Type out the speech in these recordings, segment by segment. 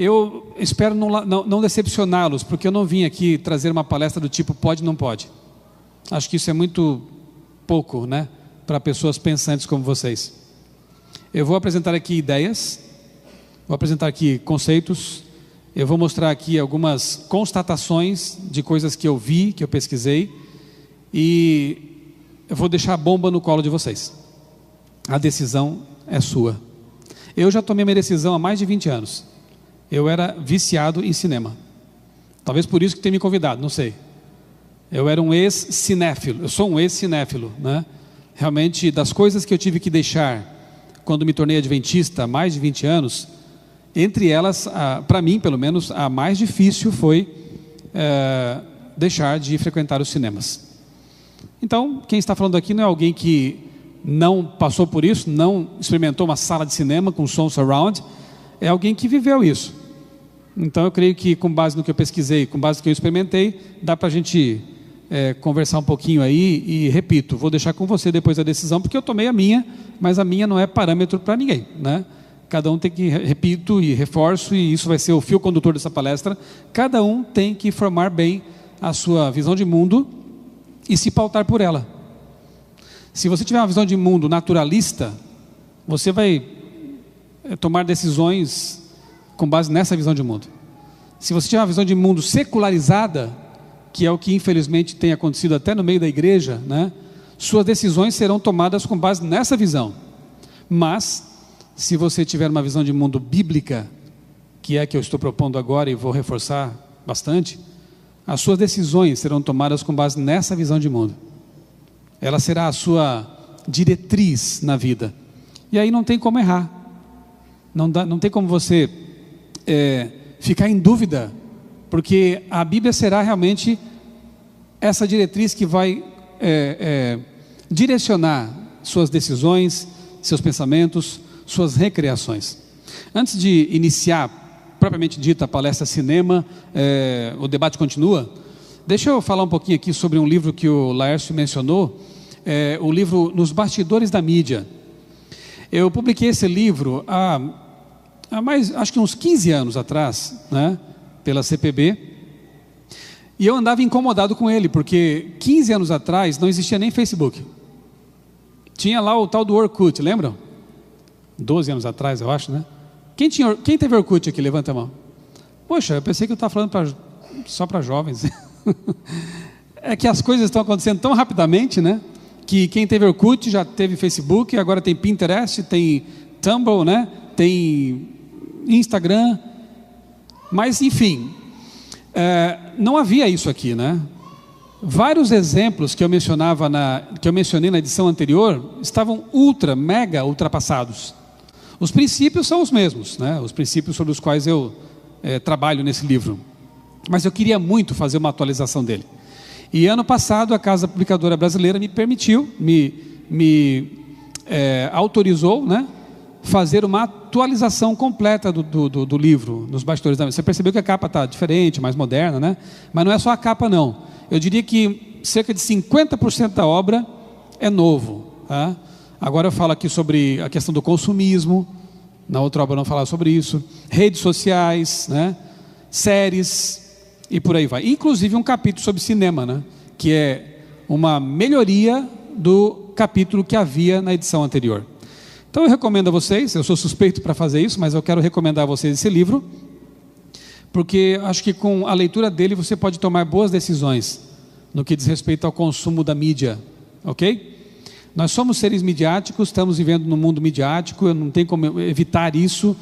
Eu espero não decepcioná-los, porque eu não vim aqui trazer uma palestra do tipo pode, não pode. Acho que isso é muito pouco, né, para pessoas pensantes como vocês. Eu vou apresentar aqui ideias, vou apresentar aqui conceitos, eu vou mostrar aqui algumas constatações de coisas que eu vi, que eu pesquisei, e eu vou deixar a bomba no colo de vocês. A decisão é sua. Eu já tomei minha decisão há mais de 20 anos. Eu era viciado em cinema. Talvez por isso que tenha me convidado, não sei. Eu era um ex-cinéfilo, eu sou um ex-cinéfilo, né? Realmente, das coisas que eu tive que deixar quando me tornei adventista há mais de 20 anos, entre elas, para mim pelo menos, a mais difícil foi deixar de frequentar os cinemas. Então, quem está falando aqui não é alguém que não passou por isso, não experimentou uma sala de cinema com som surround, é alguém que viveu isso. Então eu creio que com base no que eu pesquisei, com base no que eu experimentei, dá para a gente conversar um pouquinho aí. E repito, vou deixar com você depois a decisão, porque eu tomei a minha, mas a minha não é parâmetro para ninguém, né? Cada um tem que, repito e reforço, e isso vai ser o fio condutor dessa palestra, cada um tem que formar bem a sua visão de mundo e se pautar por ela. Se você tiver uma visão de mundo naturalista, você vai tomar decisões com base nessa visão de mundo. Se você tiver uma visão de mundo secularizada, que é o que infelizmente tem acontecido até no meio da igreja, né? Suas decisões serão tomadas com base nessa visão. Mas, se você tiver uma visão de mundo bíblica, que é a que eu estou propondo agora e vou reforçar bastante, as suas decisões serão tomadas com base nessa visão de mundo. Ela será a sua diretriz na vida. E aí não tem como errar. Não tem como você ficar em dúvida, porque a Bíblia será realmente essa diretriz que vai direcionar suas decisões, seus pensamentos, suas recreações. Antes de iniciar, propriamente dita, a palestra cinema, o debate continua, deixa eu falar um pouquinho aqui sobre um livro que o Laércio mencionou, o livro Nos Bastidores da Mídia. Eu publiquei esse livro há acho que uns 15 anos atrás, né, pela CPB, e eu andava incomodado com ele, porque 15 anos atrás não existia nem Facebook. Tinha lá o tal do Orkut, lembram? 12 anos atrás, eu acho, né? Quem teve Orkut aqui? Levanta a mão. Poxa, eu pensei que eu estava falando só para jovens. É que as coisas estão acontecendo tão rapidamente, né? Que quem teve Orkut já teve Facebook, agora tem Pinterest, tem Tumblr, né? Tem Instagram. Mas enfim, não havia isso aqui, né? Vários exemplos que eu mencionei na edição anterior estavam mega ultrapassados. Os princípios são os mesmos, né? Os princípios sobre os quais eu trabalho nesse livro. Mas eu queria muito fazer uma atualização dele. E ano passado a Casa Publicadora Brasileira me permitiu, me autorizou, né, fazer uma atualização completa do livro, Nos Bastidores da Mídia. Você percebeu que a capa está diferente, mais moderna, né? Mas não é só a capa não. Eu diria que cerca de 50% da obra é novo, tá? Agora eu falo aqui sobre a questão do consumismo, na outra obra eu não falo sobre isso, redes sociais, né, séries e por aí vai. Inclusive um capítulo sobre cinema, né, que é uma melhoria do capítulo que havia na edição anterior. Então eu recomendo a vocês, eu sou suspeito para fazer isso, mas eu quero recomendar a vocês esse livro, porque acho que com a leitura dele você pode tomar boas decisões no que diz respeito ao consumo da mídia, ok? Nós somos seres midiáticos, estamos vivendo num mundo midiático, não tem como evitar isso,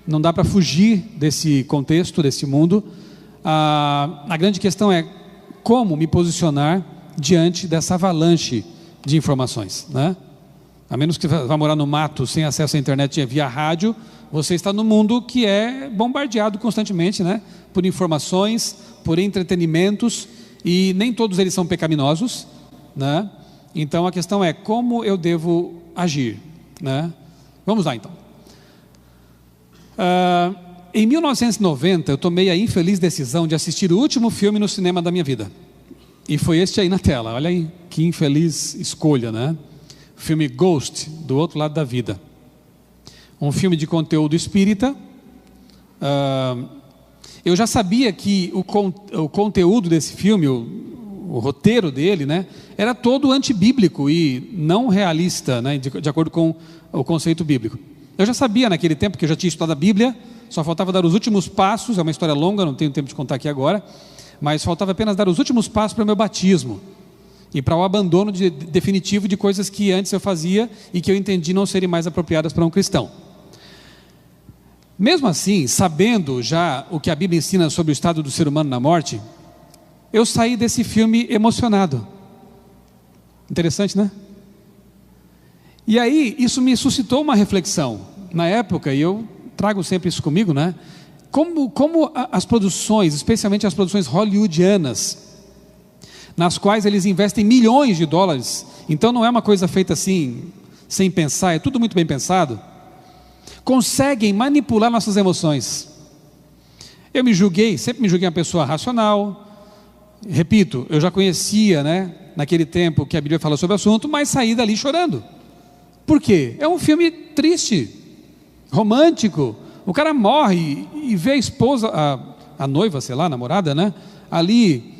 não dá para fugir desse contexto, desse mundo. A grande questão é como me posicionar diante dessa avalanche de informações, né? A menos que vá morar no mato, sem acesso à internet via rádio, você está no mundo que é bombardeado constantemente, né, por informações, por entretenimentos, e nem todos eles são pecaminosos, né? Então a questão é como eu devo agir, né? Vamos lá então. Em 1990 eu tomei a infeliz decisão de assistir o último filme no cinema da minha vida, e foi este aí na tela. Olha aí que infeliz escolha, né? O filme Ghost, do outro lado da vida, um filme de conteúdo espírita, eu já sabia que o conteúdo desse filme, o roteiro dele, né, era todo antibíblico e não realista, né, de acordo com o conceito bíblico. Eu já sabia naquele tempo, que eu já tinha estudado a Bíblia, só faltava dar os últimos passos. É uma história longa, não tenho tempo de contar aqui agora, mas faltava apenas dar os últimos passos para o meu batismo e para o abandono definitivo de coisas que antes eu fazia e que eu entendi não serem mais apropriadas para um cristão. Mesmo assim, sabendo já o que a Bíblia ensina sobre o estado do ser humano na morte, eu saí desse filme emocionado. Interessante, né? E aí, isso me suscitou uma reflexão. Na época, e eu trago sempre isso comigo, né? Como as produções, especialmente as produções hollywoodianas, nas quais eles investem milhões de dólares, então não é uma coisa feita assim, sem pensar, é tudo muito bem pensado, conseguem manipular nossas emoções. Eu sempre me julguei uma pessoa racional. Repito, eu já conhecia, né, naquele tempo que a Bíblia fala sobre o assunto, mas saí dali chorando. Por quê? É um filme triste, romântico. O cara morre e vê a esposa, a noiva, sei lá, a namorada, né, ali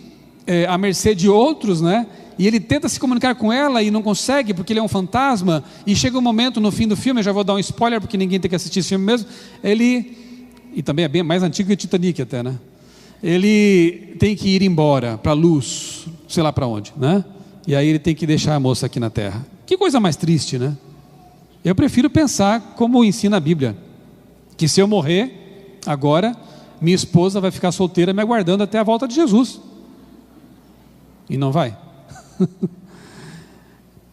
à mercê de outros, né, e ele tenta se comunicar com ela e não consegue porque ele é um fantasma, e chega um momento no fim do filme, eu já vou dar um spoiler porque ninguém tem que assistir esse filme mesmo, e também é bem mais antigo que o Titanic até, né, ele tem que ir embora para a luz, sei lá para onde, né, e aí ele tem que deixar a moça aqui na terra. Que coisa mais triste, né? Eu prefiro pensar como ensina a Bíblia, que se eu morrer agora, minha esposa vai ficar solteira me aguardando até a volta de Jesus, e não vai.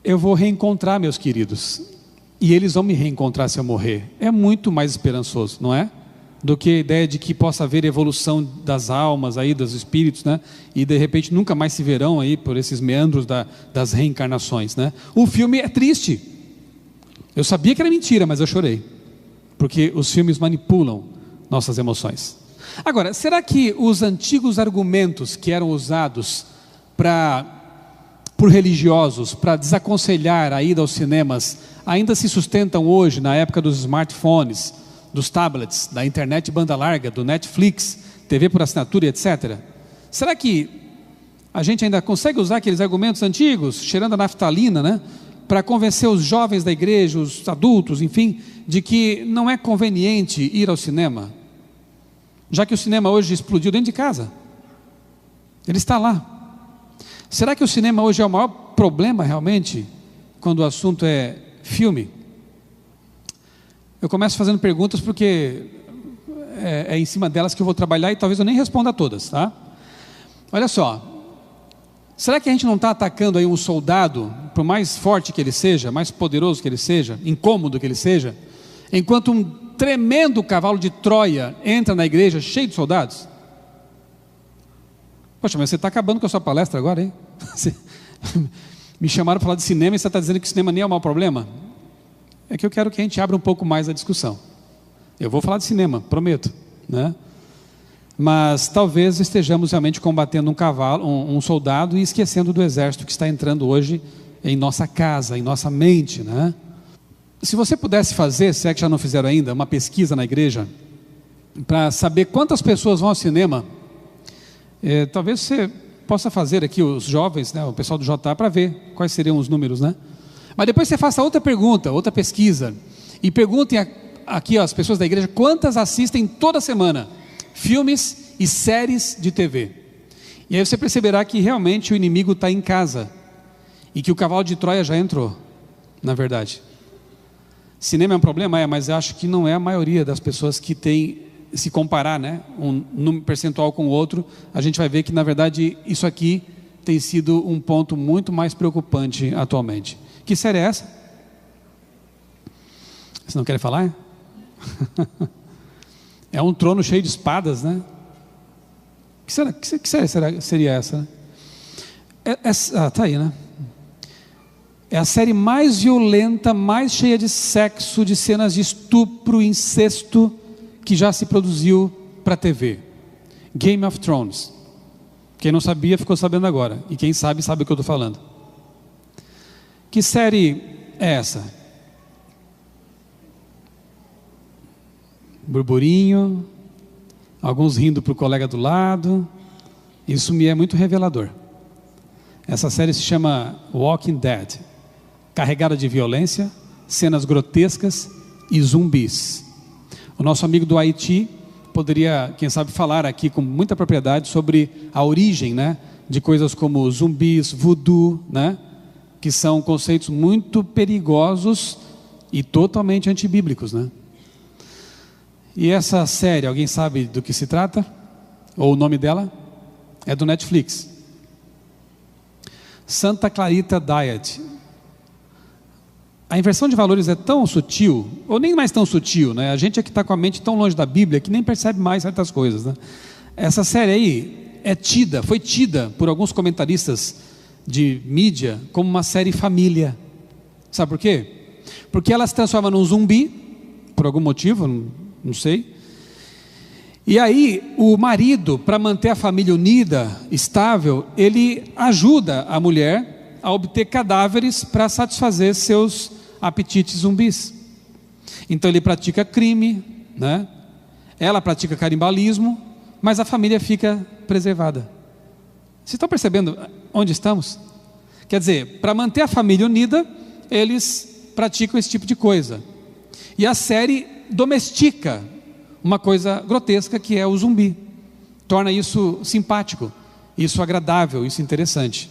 Eu vou reencontrar meus queridos, e eles vão me reencontrar se eu morrer. É muito mais esperançoso, não é? Do que a ideia de que possa haver evolução das almas aí, dos espíritos, né? E de repente nunca mais se verão aí por esses meandros das reencarnações, né? O filme é triste. Eu sabia que era mentira, mas eu chorei, porque os filmes manipulam nossas emoções. Agora, será que os antigos argumentos que eram usados por religiosos para desaconselhar a ida aos cinemas ainda se sustentam hoje, na época dos smartphones, dos tablets, da internet banda larga, do Netflix, TV por assinatura, etc. Será que a gente ainda consegue usar aqueles argumentos antigos, cheirando a naftalina, né, para convencer os jovens da igreja, os adultos, enfim, de que não é conveniente ir ao cinema, já que o cinema hoje explodiu dentro de casa? Ele está lá. Será que o cinema hoje é o maior problema realmente, quando o assunto é filme? Eu começo fazendo perguntas porque é em cima delas que eu vou trabalhar e talvez eu nem responda a todas, tá? Olha só, será que a gente não está atacando aí um soldado, por mais forte que ele seja, mais poderoso que ele seja, incômodo que ele seja, enquanto um tremendo cavalo de Troia entra na igreja cheio de soldados? Poxa, mas você está acabando com a sua palestra agora, hein? Me chamaram para falar de cinema e você está dizendo que o cinema nem é o maior problema? É que eu quero que a gente abra um pouco mais a discussão. Eu vou falar de cinema, prometo, né? Mas talvez estejamos realmente combatendo um soldado e esquecendo do exército que está entrando hoje em nossa casa, em nossa mente, né? Se você pudesse fazer, se é que já não fizeram ainda, uma pesquisa na igreja para saber quantas pessoas vão ao cinema, talvez você possa fazer aqui, os jovens, né, o pessoal do JA, para ver quais seriam os números, né? Mas depois você faça outra pergunta, outra pesquisa, e perguntem aqui as pessoas da igreja quantas assistem toda semana filmes e séries de TV. E aí você perceberá que realmente o inimigo está em casa, e que o cavalo de Troia já entrou, na verdade. Cinema é um problema, mas eu acho que não é a maioria das pessoas que tem, se comparar, né, um número percentual com o outro, a gente vai ver que na verdade isso aqui tem sido um ponto muito mais preocupante atualmente. Que série é essa? Vocês não querem falar? É um trono cheio de espadas, né? Que série seria essa, né? Tá aí, né? É a série mais violenta, mais cheia de sexo, de cenas de estupro, incesto, que já se produziu para a TV. Game of Thrones. Quem não sabia, ficou sabendo agora. E quem sabe, sabe o que eu estou falando. Que série é essa? Burburinho, alguns rindo para o colega do lado. Isso me é muito revelador. Essa série se chama Walking Dead, carregada de violência, cenas grotescas e zumbis. O nosso amigo do Haiti poderia, quem sabe, falar aqui com muita propriedade sobre a origem, né, de coisas como zumbis, voodoo, né, que são conceitos muito perigosos e totalmente antibíblicos, né? E essa série, alguém sabe do que se trata? Ou o nome dela? É do Netflix. Santa Clarita Diet. A inversão de valores é tão sutil, ou nem mais tão sutil, né? A gente é que está com a mente tão longe da Bíblia que nem percebe mais certas coisas, né? Essa série aí foi tida por alguns comentaristas de mídia como uma série família. Sabe por quê? Porque ela se transforma num zumbi, por algum motivo, não sei. E aí o marido, para manter a família unida, estável, ele ajuda a mulher a obter cadáveres para satisfazer seus apetites zumbis. Então ele pratica crime, né? Ela pratica canibalismo, mas a família fica preservada. Vocês estão percebendo onde estamos? Quer dizer, para manter a família unida, eles praticam esse tipo de coisa. E a série domestica uma coisa grotesca que é o zumbi. Torna isso simpático, isso agradável, isso interessante.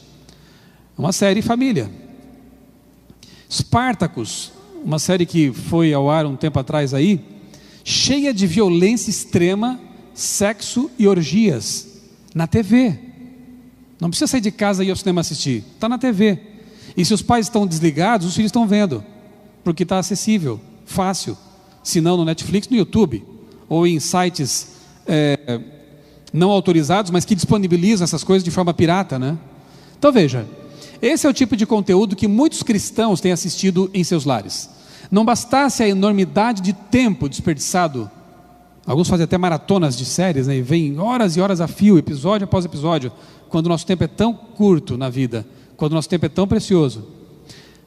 Uma série família. Spartacus, uma série que foi ao ar um tempo atrás aí, cheia de violência extrema, sexo e orgias, na TV. Não precisa sair de casa e ir ao cinema assistir, está na TV. E se os pais estão desligados, os filhos estão vendo, porque está acessível, fácil. Se não no Netflix, no YouTube, ou em sites não autorizados, mas que disponibilizam essas coisas de forma pirata, né? Então veja, esse é o tipo de conteúdo que muitos cristãos têm assistido em seus lares. Não bastasse a enormidade de tempo desperdiçado, alguns fazem até maratonas de séries, né, e vêm horas e horas a fio, episódio após episódio, quando o nosso tempo é tão curto na vida, quando o nosso tempo é tão precioso.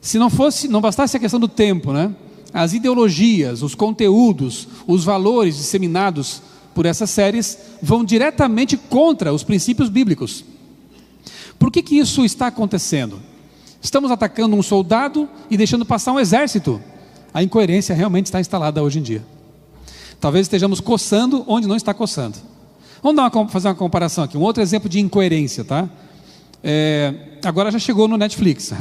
Se não bastasse a questão do tempo, né, as ideologias, os conteúdos, os valores disseminados por essas séries vão diretamente contra os princípios bíblicos. Por que isso está acontecendo? Estamos atacando um soldado e deixando passar um exército. A incoerência realmente está instalada hoje em dia. Talvez estejamos coçando onde não está coçando. Vamos fazer uma comparação aqui, um outro exemplo de incoerência, tá? Agora já chegou no Netflix,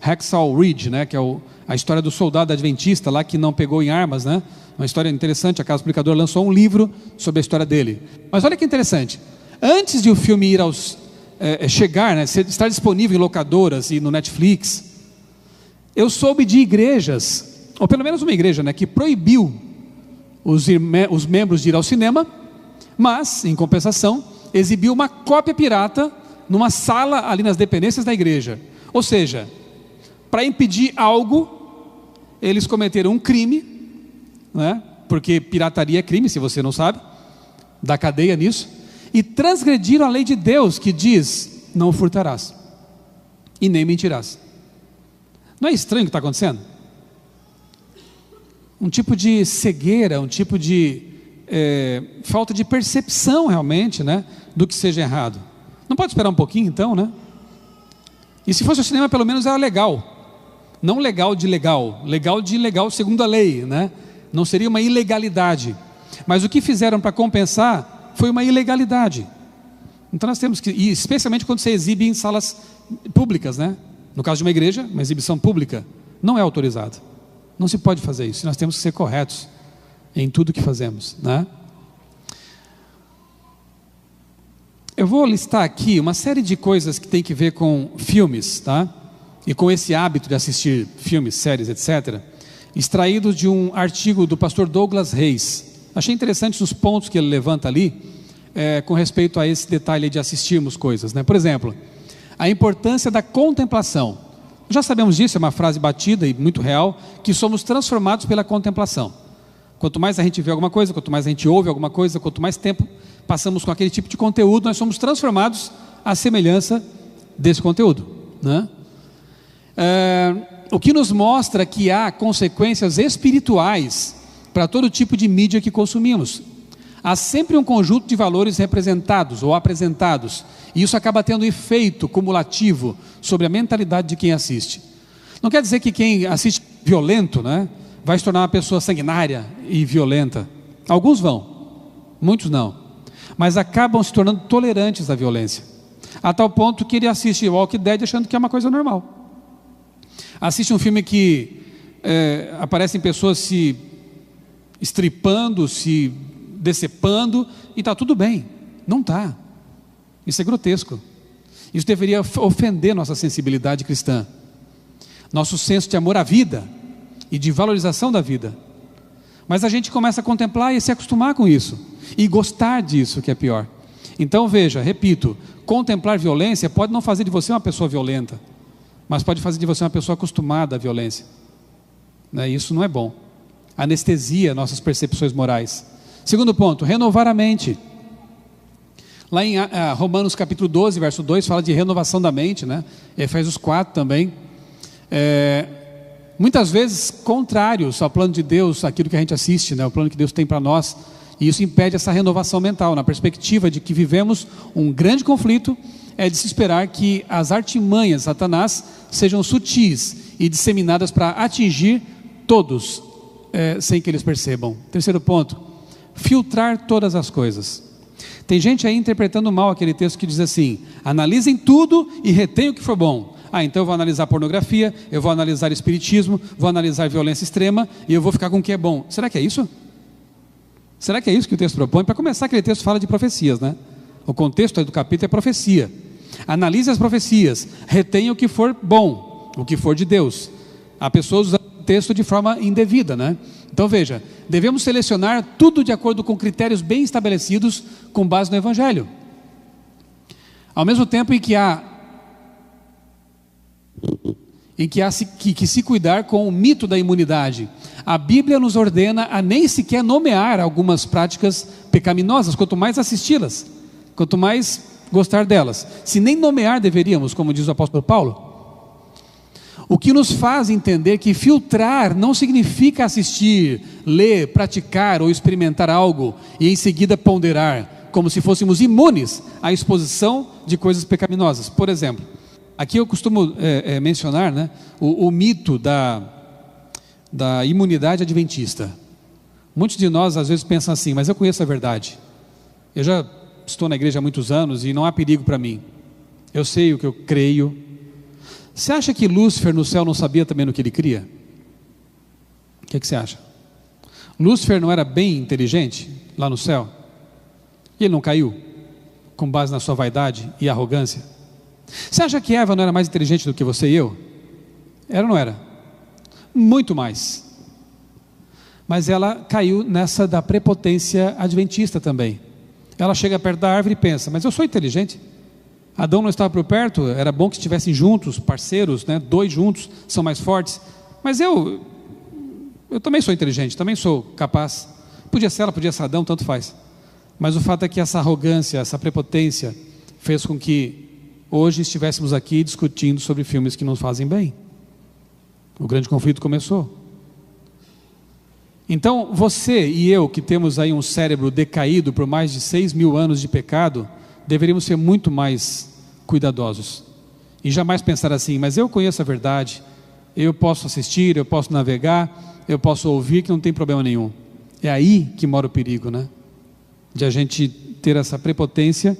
Hacksaw Ridge, né, que é a história do soldado adventista lá que não pegou em armas, né? Uma história interessante. A Casa Publicadora lançou um livro sobre a história dele. Mas olha que interessante, antes de o filme ir chegar, né, estar disponível em locadoras e no Netflix, eu soube de igrejas, ou pelo menos uma igreja, né, que proibiu os membros de ir ao cinema, mas, em compensação, exibiu uma cópia pirata numa sala ali nas dependências da igreja. Ou seja, para impedir algo, eles cometeram um crime, né? Porque pirataria é crime, se você não sabe, dá cadeia nisso, e transgrediram a lei de Deus que diz: não furtarás e nem mentirás. Não é estranho o que está acontecendo? Um tipo de cegueira, um tipo de falta de percepção realmente, né, do que seja errado. Não pode esperar um pouquinho então, né? E se fosse o cinema, pelo menos era legal. Não legal de legal, legal de legal segundo a lei, né? Não seria uma ilegalidade. Mas o que fizeram para compensar foi uma ilegalidade. Então nós temos que, e especialmente quando você exibe em salas públicas, né? No caso de uma igreja, uma exibição pública não é autorizada. Não se pode fazer isso. Nós temos que ser corretos em tudo que fazemos, né? Eu vou listar aqui uma série de coisas que tem que ver com filmes, tá? E com esse hábito de assistir filmes, séries, etc., extraídos de um artigo do pastor Douglas Reis. Achei interessante os pontos que ele levanta ali, com respeito a esse detalhe de assistirmos coisas, né? Por exemplo, a importância da contemplação. Já sabemos disso, é uma frase batida e muito real, que somos transformados pela contemplação. Quanto mais a gente vê alguma coisa, quanto mais a gente ouve alguma coisa, quanto mais tempo passamos com aquele tipo de conteúdo, nós somos transformados à semelhança desse conteúdo, né? O que nos mostra que há consequências espirituais para todo tipo de mídia que consumimos. há sempre um conjunto de valores representados ou apresentados, e isso acaba tendo um efeito cumulativo sobre a mentalidade de quem assiste. Não quer dizer que quem assiste violento, né, vai se tornar uma pessoa sanguinária e violenta. Alguns vão, muitos não, mas acabam se tornando tolerantes à violência, a tal ponto que ele assiste Walking Dead achando que é uma coisa normal. Assiste um filme que aparecem pessoas se estripando, se decepando, e está tudo bem. Não está. Isso é grotesco. Isso deveria ofender nossa sensibilidade cristã, nosso senso de amor à vida e de valorização da vida. Mas a gente começa a contemplar e se acostumar com isso, e gostar disso, que é pior. Então veja, repito, contemplar violência pode não fazer de você uma pessoa violenta, mas pode fazer de você uma pessoa acostumada à violência, né? Isso não é bom. Anestesia nossas percepções morais. Segundo ponto, renovar a mente. Lá em Romanos capítulo 12, verso 2, fala de renovação da mente, né? Efésios 4 também. Muitas vezes contrários ao plano de Deus, aquilo que a gente assiste, né? O plano que Deus tem para nós, e isso impede essa renovação mental, na perspectiva de que vivemos um grande conflito. É de se esperar que as artimanhas de Satanás sejam sutis e disseminadas para atingir todos, sem que eles percebam. Terceiro ponto, filtrar todas as coisas. Tem gente aí interpretando mal aquele texto que diz assim: analisem tudo e retenham o que for bom. Então eu vou analisar pornografia, eu vou analisar espiritismo, vou analisar violência extrema, e eu vou ficar com o que é bom. Será que é isso? Será que é isso que o texto propõe? Para começar, aquele texto fala de profecias, né? O contexto do capítulo é profecia. Analise as profecias, retenha o que for bom, o que for de Deus. Há pessoas usando o texto de forma indevida, né? Então veja, devemos selecionar tudo de acordo com critérios bem estabelecidos, com base no Evangelho. Ao mesmo tempo em que se cuidar com o mito da imunidade, a Bíblia nos ordena a nem sequer nomear algumas práticas pecaminosas, quanto mais assisti-las, quanto mais gostar delas. Se nem nomear deveríamos, como diz o apóstolo Paulo. O que nos faz entender que filtrar não significa assistir, ler, praticar ou experimentar algo e em seguida ponderar, como se fôssemos imunes à exposição de coisas pecaminosas. Por exemplo, aqui eu costumo mencionar, né, o mito da imunidade adventista. Muitos de nós às vezes pensam assim: mas eu conheço a verdade, eu já estou na igreja há muitos anos e não há perigo para mim, eu sei o que eu creio. Você acha que Lúcifer no céu não sabia também no que ele cria? O que você acha? Lúcifer não era bem inteligente lá no céu? E ele não caiu com base na sua vaidade e arrogância? Você acha que Eva não era mais inteligente do que você e eu? Era ou não era? Muito mais. Mas ela caiu nessa da prepotência adventista também. Ela chega perto da árvore e pensa: mas eu sou inteligente. Adão não estava por perto, era bom que estivessem juntos, parceiros, né? Dois juntos são mais fortes. Mas eu também sou inteligente, também sou capaz. Podia ser ela, podia ser Adão, tanto faz. Mas o fato é que essa arrogância, essa prepotência fez com que hoje estivéssemos aqui discutindo sobre filmes que nos fazem bem. O grande conflito começou. Então você e eu, que temos aí um cérebro decaído por mais de 6.000 anos de pecado, deveríamos ser muito mais cuidadosos e jamais pensar assim: mas eu conheço a verdade, eu posso assistir, eu posso navegar, eu posso ouvir, que não tem problema nenhum. É aí que mora o perigo, né? De a gente ter essa prepotência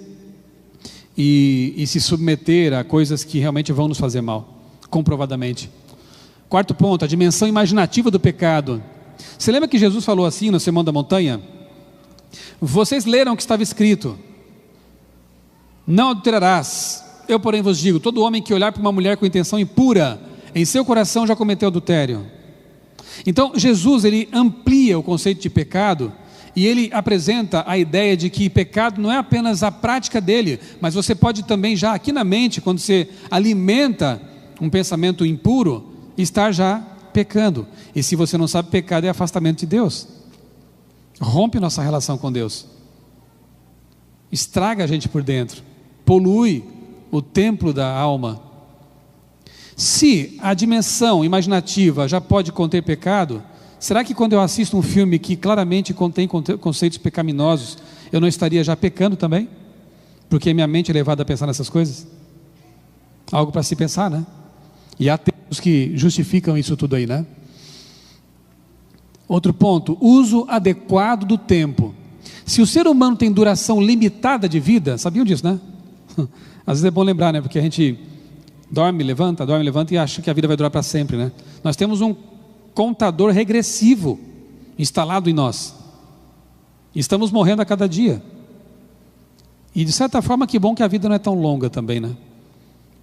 e se submeter a coisas que realmente vão nos fazer mal, comprovadamente. Quarto ponto, a dimensão imaginativa do pecado. Você lembra que Jesus falou assim no Sermão da Montanha? Vocês leram o que estava escrito: não adulterarás. Eu, porém, vos digo: todo homem que olhar para uma mulher com intenção impura, em seu coração já cometeu adultério. Então Jesus, ele amplia o conceito de pecado, e ele apresenta a ideia de que pecado não é apenas a prática dele, mas você pode também já aqui na mente, quando você alimenta um pensamento impuro, estar já pecando. E se você não sabe, pecado é afastamento de Deus, rompe nossa relação com Deus, estraga a gente por dentro, polui o templo da alma. Se a dimensão imaginativa já pode conter pecado, será que quando eu assisto um filme que claramente contém conceitos pecaminosos, eu não estaria já pecando também? Porque minha mente é levada a pensar nessas coisas? Algo para se pensar, né? E há textos que justificam isso tudo aí, né? Outro ponto, uso adequado do tempo. Se o ser humano tem duração limitada de vida, sabiam disso, né? Às vezes é bom lembrar, né? Porque a gente dorme, levanta e acha que a vida vai durar para sempre, né? Nós temos um contador regressivo instalado em nós. Estamos morrendo a cada dia. E de certa forma, que bom que a vida não é tão longa também, né?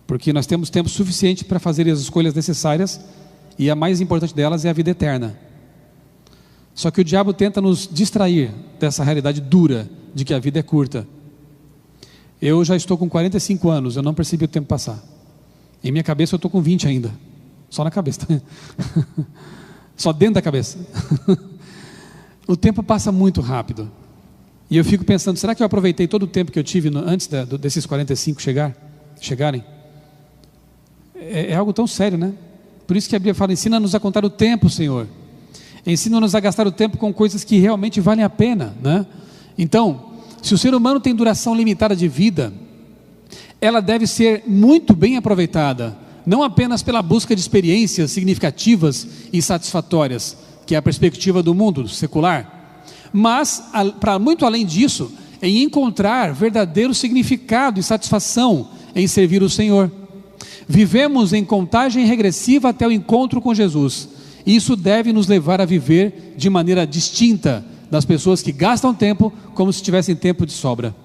Porque nós temos tempo suficiente para fazer as escolhas necessárias, e a mais importante delas é a vida eterna. Só que o diabo tenta nos distrair dessa realidade dura de que a vida é curta. Eu já estou com 45 anos, eu não percebi o tempo passar. Em minha cabeça eu estou com 20 ainda. Só na cabeça. Só dentro da cabeça. O tempo passa muito rápido. E eu fico pensando, será que eu aproveitei todo o tempo que eu tive antes desses 45 chegarem? É algo tão sério, né? Por isso que a Bíblia fala, ensina-nos a contar o tempo, Senhor. Ensina-nos a gastar o tempo com coisas que realmente valem a pena, né? Então, se o ser humano tem duração limitada de vida, ela deve ser muito bem aproveitada, não apenas pela busca de experiências significativas e satisfatórias, que é a perspectiva do mundo secular, mas, para muito além disso, em encontrar verdadeiro significado e satisfação em servir o Senhor. Vivemos em contagem regressiva até o encontro com Jesus. Isso deve nos levar a viver de maneira distinta das pessoas que gastam tempo como se tivessem tempo de sobra.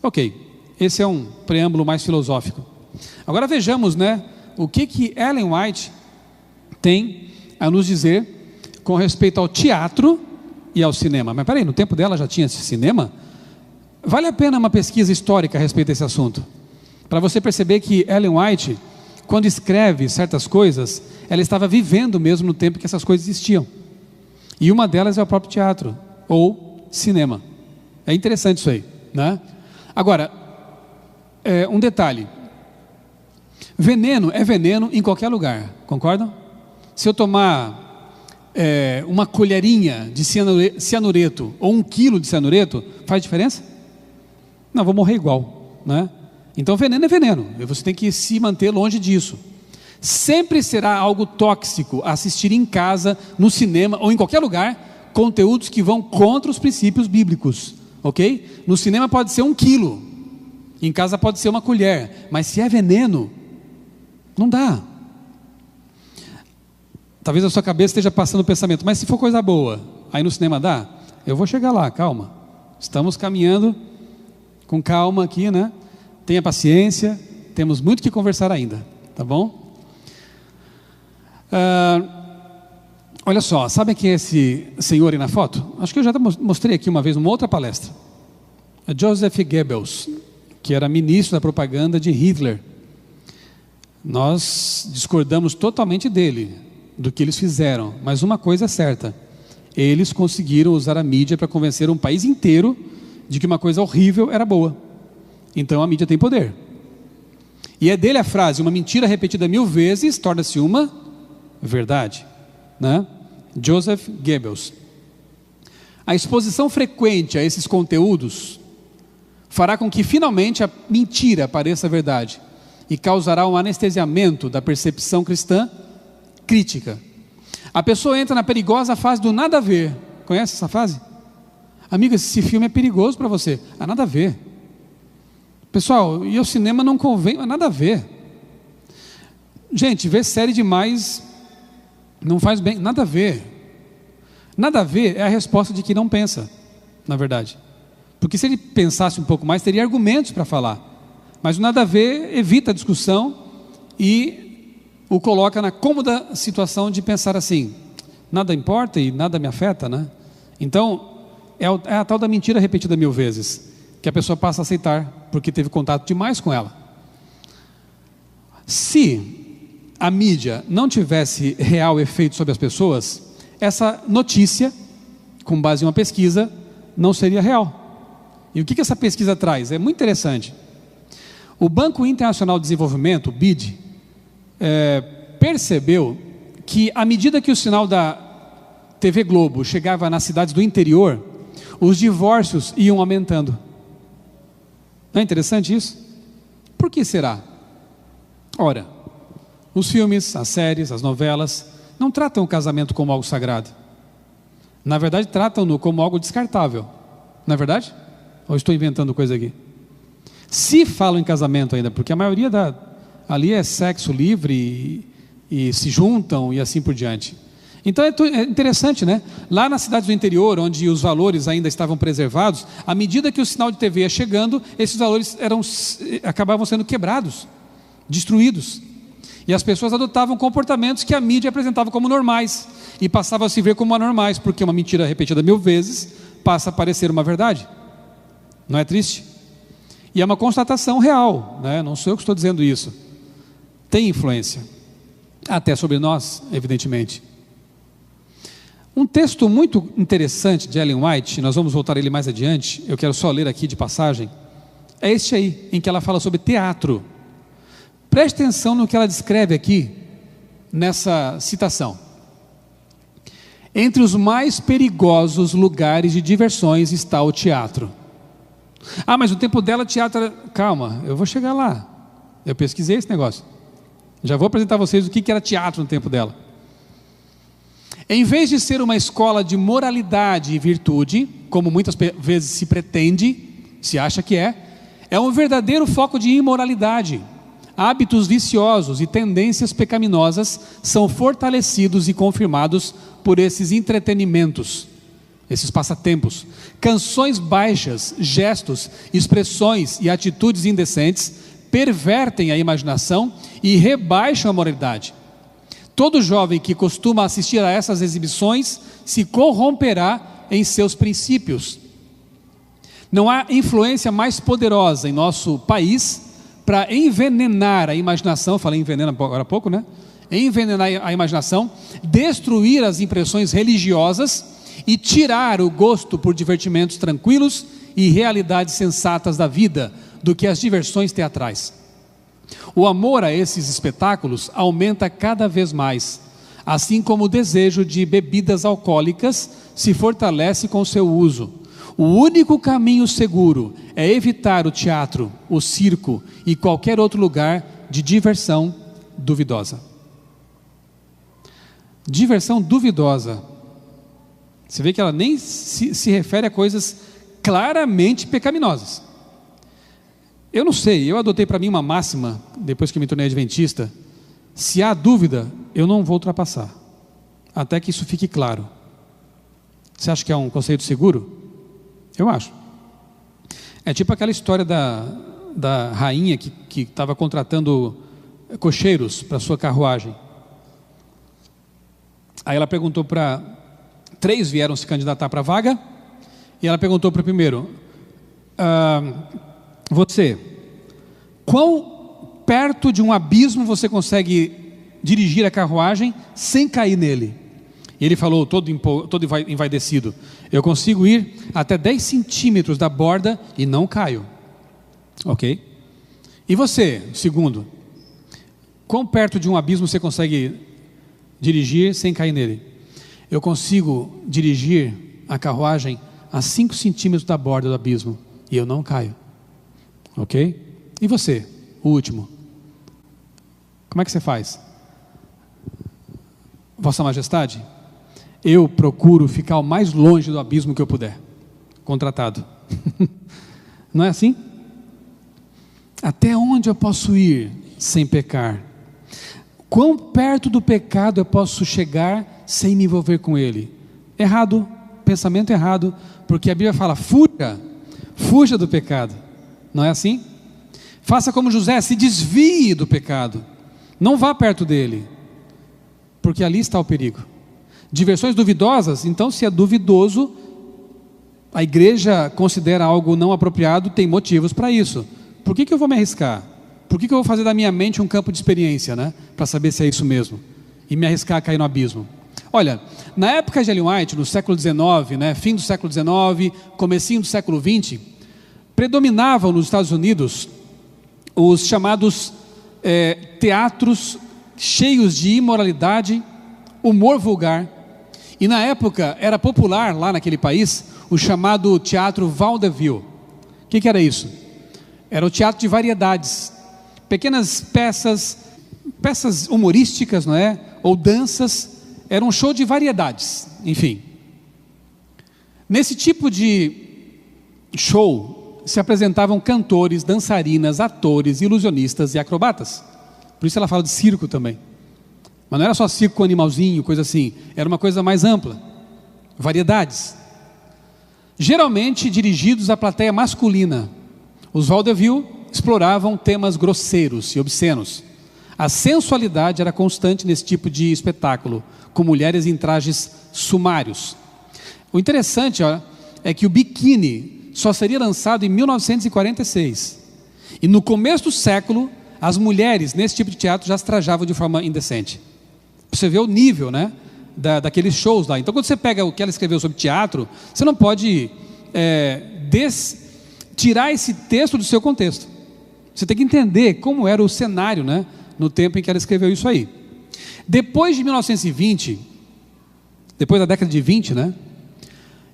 Ok, esse é um preâmbulo mais filosófico. Agora vejamos, né, o que Ellen White tem a nos dizer com respeito ao teatro e ao cinema. Mas peraí, no tempo dela já tinha cinema? Vale a pena uma pesquisa histórica a respeito desse assunto, para você perceber que Ellen White, quando escreve certas coisas, ela estava vivendo mesmo no tempo que essas coisas existiam. E uma delas é o próprio teatro, ou cinema. É interessante isso aí, né? Agora, um detalhe. Veneno é veneno em qualquer lugar, concordam? Se eu tomar uma colherinha de cianureto, ou 1 quilo de cianureto, faz diferença? Não, vou morrer igual, né? Então veneno é veneno, e você tem que se manter longe disso. Sempre será algo tóxico assistir em casa, no cinema ou em qualquer lugar, conteúdos que vão contra os princípios bíblicos, ok? No cinema pode ser 1 quilo, em casa pode ser 1 colher, mas se é veneno, não dá. Talvez a sua cabeça esteja passando o pensamento, mas se for coisa boa, aí no cinema dá? Eu vou chegar lá, calma. Estamos caminhando com calma aqui, né? Tenha paciência, temos muito que conversar ainda, tá bom? Olha só, sabe quem é esse senhor aí na foto? Acho que eu já mostrei aqui uma vez, numa outra palestra. É Joseph Goebbels, que era ministro da propaganda de Hitler. Nós discordamos totalmente dele, do que eles fizeram, mas uma coisa é certa: eles conseguiram usar a mídia para convencer um país inteiro de que uma coisa horrível era boa. Então a mídia tem poder. E é dele a frase: uma mentira repetida 1000 vezes torna-se uma verdade, né? Joseph Goebbels. A exposição frequente a esses conteúdos fará com que finalmente a mentira pareça verdade e causará um anestesiamento da percepção cristã crítica. A pessoa entra na perigosa fase do nada a ver. Conhece essa fase? Amigo, esse filme é perigoso para você. Ah, nada a ver. Pessoal, e o cinema não convém, mas nada a ver. Gente, ver série demais não faz bem, nada a ver. Nada a ver é a resposta de quem não pensa, na verdade. Porque se ele pensasse um pouco mais, teria argumentos para falar. Mas o nada a ver evita a discussão e o coloca na cômoda situação de pensar assim: nada importa e nada me afeta, né? Então, é a tal da mentira repetida 1000 vezes, que a pessoa passa a aceitar, porque teve contato demais com ela. Se a mídia não tivesse real efeito sobre as pessoas, essa notícia, com base em uma pesquisa, não seria real. E o que essa pesquisa traz? É muito interessante. O Banco Internacional de Desenvolvimento, o BID, percebeu que à medida que o sinal da TV Globo chegava nas cidades do interior, os divórcios iam aumentando. Não é interessante isso? Por que será? Ora, os filmes, as séries, as novelas não tratam o casamento como algo sagrado. Na verdade, tratam-no como algo descartável. Não é verdade? Ou estou inventando coisa aqui? Se falam em casamento ainda, porque a maioria ali é sexo livre e se juntam e assim por diante. Então é interessante, né? Lá nas cidades do interior, onde os valores ainda estavam preservados, à medida que o sinal de TV ia chegando, esses valores acabavam sendo quebrados, destruídos. E as pessoas adotavam comportamentos que a mídia apresentava como normais e passavam a se ver como anormais, porque uma mentira repetida 1000 vezes passa a parecer uma verdade. Não é triste? E é uma constatação real, né? Não sou eu que estou dizendo isso. Tem influência, até sobre nós, evidentemente. Um texto muito interessante de Ellen White, nós vamos voltar a ele mais adiante, eu quero só ler aqui de passagem, é este aí, em que ela fala sobre teatro. Preste atenção no que ela descreve aqui, nessa citação. Entre os mais perigosos lugares de diversões está o teatro. Ah, mas no tempo dela teatro... Calma, eu vou chegar lá. Eu pesquisei esse negócio. Já vou apresentar a vocês o que era teatro no tempo dela. Em vez de ser uma escola de moralidade e virtude, como muitas vezes se pretende, se acha que é um verdadeiro foco de imoralidade. Hábitos viciosos e tendências pecaminosas são fortalecidos e confirmados por esses entretenimentos, esses passatempos. Canções baixas, gestos, expressões e atitudes indecentes pervertem a imaginação e rebaixam a moralidade. Todo jovem que costuma assistir a essas exibições se corromperá em seus princípios. Não há influência mais poderosa em nosso país para envenenar a imaginação, falei envenena agora há pouco, né? Envenenar a imaginação, destruir as impressões religiosas e tirar o gosto por divertimentos tranquilos e realidades sensatas da vida, do que as diversões teatrais. O amor a esses espetáculos aumenta cada vez mais, assim como o desejo de bebidas alcoólicas se fortalece com seu uso. O único caminho seguro é evitar o teatro, o circo e qualquer outro lugar de diversão duvidosa. Diversão duvidosa. Você vê que ela nem se refere a coisas claramente pecaminosas. Eu não sei, eu adotei para mim uma máxima, depois que me tornei adventista: se há dúvida, eu não vou ultrapassar, até que isso fique claro. Você acha que é um conceito seguro? Eu acho. É tipo aquela história da rainha que estava contratando cocheiros para sua carruagem. Aí ela perguntou para... 3 vieram se candidatar para a vaga, e ela perguntou para o primeiro: você, quão perto de um abismo você consegue dirigir a carruagem sem cair nele? E ele falou, todo envaidecido: eu consigo ir até 10 centímetros da borda e não caio. Ok? E você, segundo, quão perto de um abismo você consegue dirigir sem cair nele? Eu consigo dirigir a carruagem a 5 centímetros da borda do abismo e eu não caio. Ok? E você, o último, como é que você faz? Vossa Majestade, eu procuro ficar o mais longe do abismo que eu puder. Contratado. Não é assim? Até onde eu posso ir sem pecar? Quão perto do pecado eu posso chegar sem me envolver com ele? Errado, pensamento errado, porque a Bíblia fala: fuja do pecado. Não é assim? Faça como José, se desvie do pecado, não vá perto dele, porque ali está o perigo. Diversões duvidosas, então, se é duvidoso, a igreja considera algo não apropriado, tem motivos para isso. Por que eu vou me arriscar? Por que eu vou fazer da minha mente um campo de experiência, né? Para saber se é isso mesmo, e me arriscar a cair no abismo? Olha, na época de Ellen White, no século XIX, né, fim do século XIX, comecinho do século XX, predominavam nos Estados Unidos os chamados teatros cheios de imoralidade, humor vulgar E na época era popular lá naquele país o chamado teatro vaudeville. O que era isso? Era o teatro de variedades, pequenas peças humorísticas, não é? Ou danças. Era um show de variedades, enfim. Nesse tipo de show se apresentavam cantores, dançarinas, atores, ilusionistas e acrobatas. Por isso ela fala de circo também. Mas não era só circo com animalzinho, coisa assim. Era uma coisa mais ampla. Variedades. Geralmente dirigidos à plateia masculina. Os vaudeville exploravam temas grosseiros e obscenos. A sensualidade era constante nesse tipo de espetáculo, com mulheres em trajes sumários. O interessante, ó, é que o biquíni só seria lançado em 1946. E no começo do século, as mulheres nesse tipo de teatro já se trajavam de forma indecente. Você vê o nível, né, daqueles shows lá. Então, quando você pega o que ela escreveu sobre teatro, você não pode tirar esse texto do seu contexto. Você tem que entender como era o cenário, né, no tempo em que ela escreveu isso aí. Depois de 1920, depois da década de 20, né,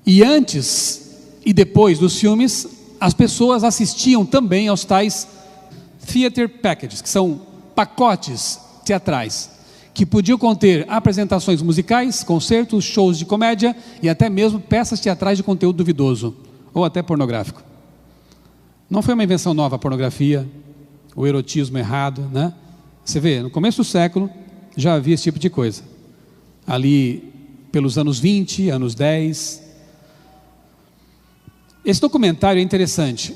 e antes e depois dos filmes, as pessoas assistiam também aos tais theater packages, que são pacotes teatrais, que podiam conter apresentações musicais, concertos, shows de comédia e até mesmo peças teatrais de conteúdo duvidoso, ou até pornográfico. Não foi uma invenção nova a pornografia, o erotismo errado, né? Você vê, no começo do século já havia esse tipo de coisa. Ali pelos anos 20, anos 10. Esse documentário é interessante,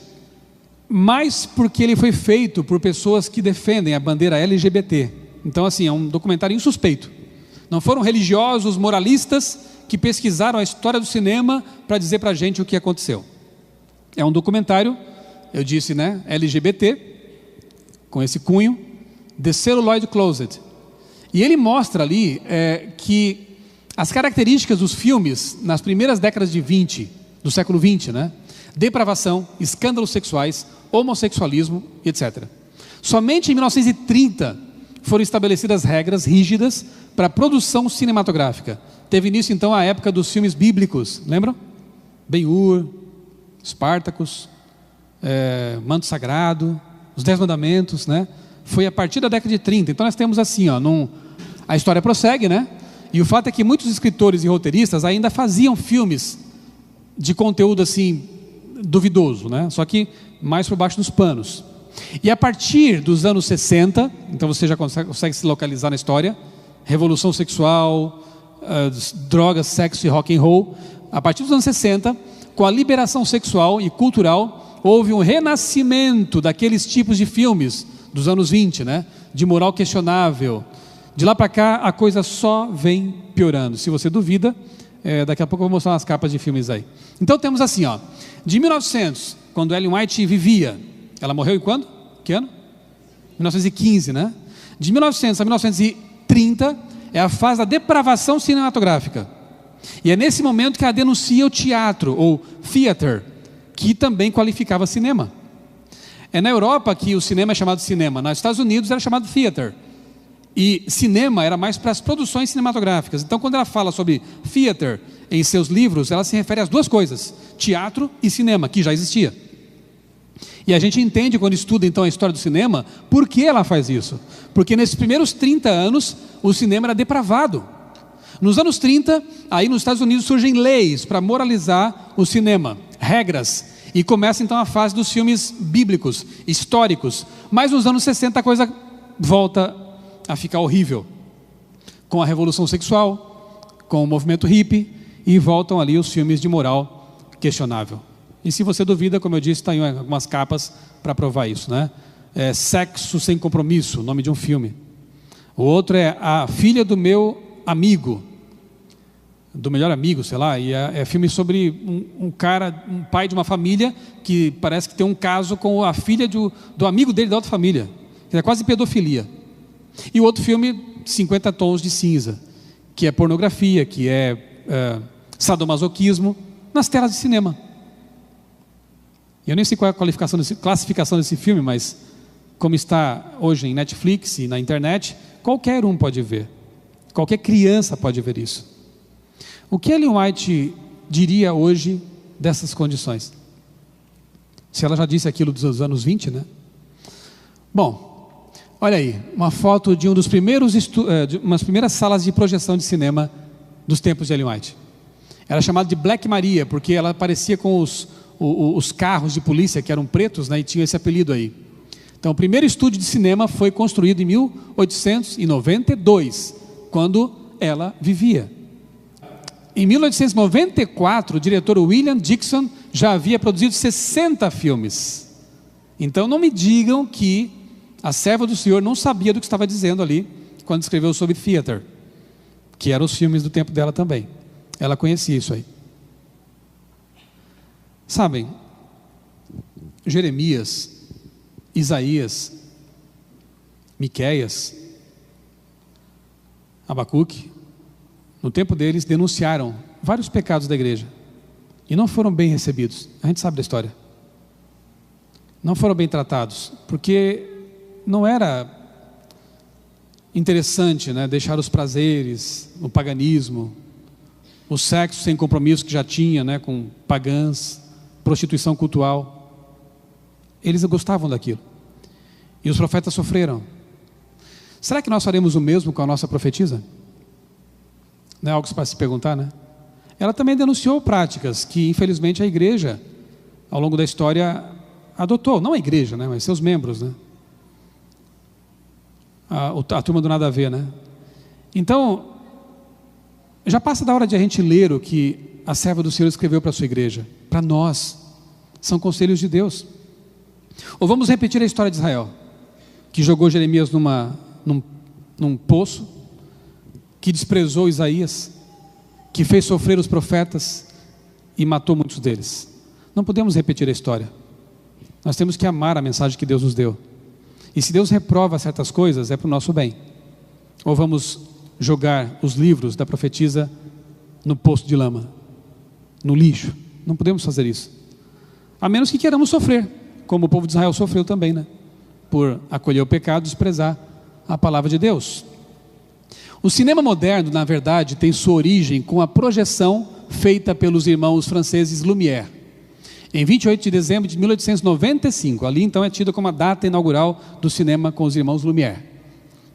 mas porque ele foi feito por pessoas que defendem a bandeira LGBT. Então, assim, é um documentário insuspeito. Não foram religiosos, moralistas, que pesquisaram a história do cinema para dizer para a gente o que aconteceu. É um documentário, eu disse, né, LGBT, com esse cunho, The Celluloid Closet. E ele mostra ali que as características dos filmes, nas primeiras décadas de 20, do século 20, né, depravação, escândalos sexuais, homossexualismo, etc. Somente em 1930 foram estabelecidas regras rígidas para a produção cinematográfica. Teve início então a época dos filmes bíblicos, lembram? Ben-Hur, Spartacus, Manto Sagrado, os 10 Mandamentos, né? Foi a partir da década de 30. Então nós temos assim, ó, a história prossegue, né? E o fato é que muitos escritores e roteiristas ainda faziam filmes de conteúdo assim duvidoso, né? Só que mais por baixo dos panos. E a partir dos anos 60, então você já consegue se localizar na história, revolução sexual, drogas, sexo e rock and roll. A partir dos anos 60, com a liberação sexual e cultural, houve um renascimento daqueles tipos de filmes dos anos 20, né? De moral questionável. De lá para cá, a coisa só vem piorando. Se você duvida, daqui a pouco eu vou mostrar umas capas de filmes aí. Então temos assim, ó, de 1900, quando Ellen White vivia, ela morreu em quando? Que ano? 1915, né? De 1900 a 1930 é a fase da depravação cinematográfica. E é nesse momento que ela denuncia o teatro, ou theater, que também qualificava cinema. É na Europa que o cinema é chamado cinema. Nos Estados Unidos era chamado theater. E cinema era mais para as produções cinematográficas. Então, quando ela fala sobre theater em seus livros, ela se refere às duas coisas: teatro e cinema, que já existia. E a gente entende, quando estuda então a história do cinema, por que ela faz isso. Porque nesses primeiros 30 anos, o cinema era depravado. Nos anos 30, aí nos Estados Unidos surgem leis para moralizar o cinema, regras. E começa então a fase dos filmes bíblicos, históricos. Mas nos anos 60 a coisa volta a ficar horrível. Com a revolução sexual, com o movimento hippie, e voltam ali os filmes de moral questionável. E se você duvida, como eu disse, está em algumas capas para provar isso, né? Sexo Sem Compromisso, o nome de um filme. O outro é A Filha do Meu Amigo, do melhor amigo, sei lá. E é filme sobre um pai de uma família que parece que tem um caso com a filha do amigo dele da outra família, que é quase pedofilia. E o outro filme, 50 Tons de Cinza, que é pornografia, que é sadomasoquismo, nas telas de cinema. Eu nem sei qual é a classificação desse filme, mas como está hoje em Netflix e na internet, qualquer um pode ver. Qualquer criança pode ver isso. O que Ellen White diria hoje dessas condições? Se ela já disse aquilo dos anos 20, né? Bom, olha aí, uma foto de de umas primeiras salas de projeção de cinema dos tempos de Ellen White. Era chamada de Black Maria, porque ela aparecia com os carros de polícia que eram pretos, né, e tinha esse apelido aí. Então, o primeiro estúdio de cinema foi construído em 1892, quando ela vivia. Em 1894, o diretor William Dixon já havia produzido 60 filmes. Então não me digam que a serva do Senhor não sabia do que estava dizendo ali, quando escreveu sobre theater, que eram os filmes do tempo dela também. Ela conhecia isso aí. Sabem, Jeremias, Isaías, Miqueias, Abacuque, no tempo deles denunciaram vários pecados da igreja e não foram bem recebidos. A gente sabe da história. Não foram bem tratados, porque não era interessante, né, deixar os prazeres, o paganismo, o sexo sem compromisso que já tinha, né, com pagãs, prostituição cultural. Eles gostavam daquilo. E os profetas sofreram. Será que nós faremos o mesmo com a nossa profetisa? Não é algo para se perguntar, né? Ela também denunciou práticas que, infelizmente, a igreja, ao longo da história, adotou. Não a igreja, né, mas seus membros, né? A turma do nada a ver, né? Então, já passa da hora de a gente ler o que a serva do Senhor escreveu para a sua igreja. Para nós, são conselhos de Deus. Ou vamos repetir a história de Israel, que jogou Jeremias num poço, que desprezou Isaías, que fez sofrer os profetas e matou muitos deles. Não podemos repetir a história. Nós temos que amar a mensagem que Deus nos deu. E se Deus reprova certas coisas, é para o nosso bem. Ou vamos jogar os livros da profetisa no poço de lama, no lixo. Não podemos fazer isso. A menos que queiramos sofrer, como o povo de Israel sofreu também, né? Por acolher o pecado e desprezar a palavra de Deus. O cinema moderno, na verdade, tem sua origem com a projeção feita pelos irmãos franceses Lumière, em 28 de dezembro de 1895. Ali então é tida como a data inaugural do cinema com os irmãos Lumière.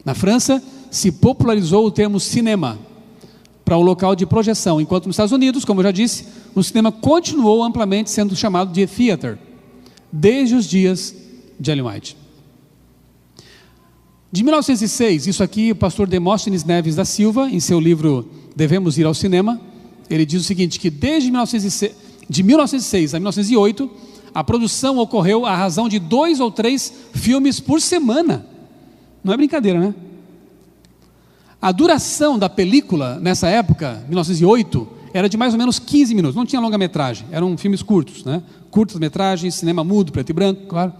Na França se popularizou o termo cinema para o local de projeção, enquanto nos Estados Unidos, como eu já disse, o cinema continuou amplamente sendo chamado de theater, desde os dias de Ellen White. De 1906, isso aqui o pastor Demóstenes Neves da Silva, em seu livro Devemos Ir ao Cinema, ele diz o seguinte, que desde de 1906 a 1908, a produção ocorreu à razão de 2 ou 3 filmes por semana. Não é brincadeira, né? A duração da película, nessa época, 1908, era de mais ou menos 15 minutos, não tinha longa-metragem, eram filmes curtos, né? Curtas-metragens, cinema mudo, preto e branco, claro.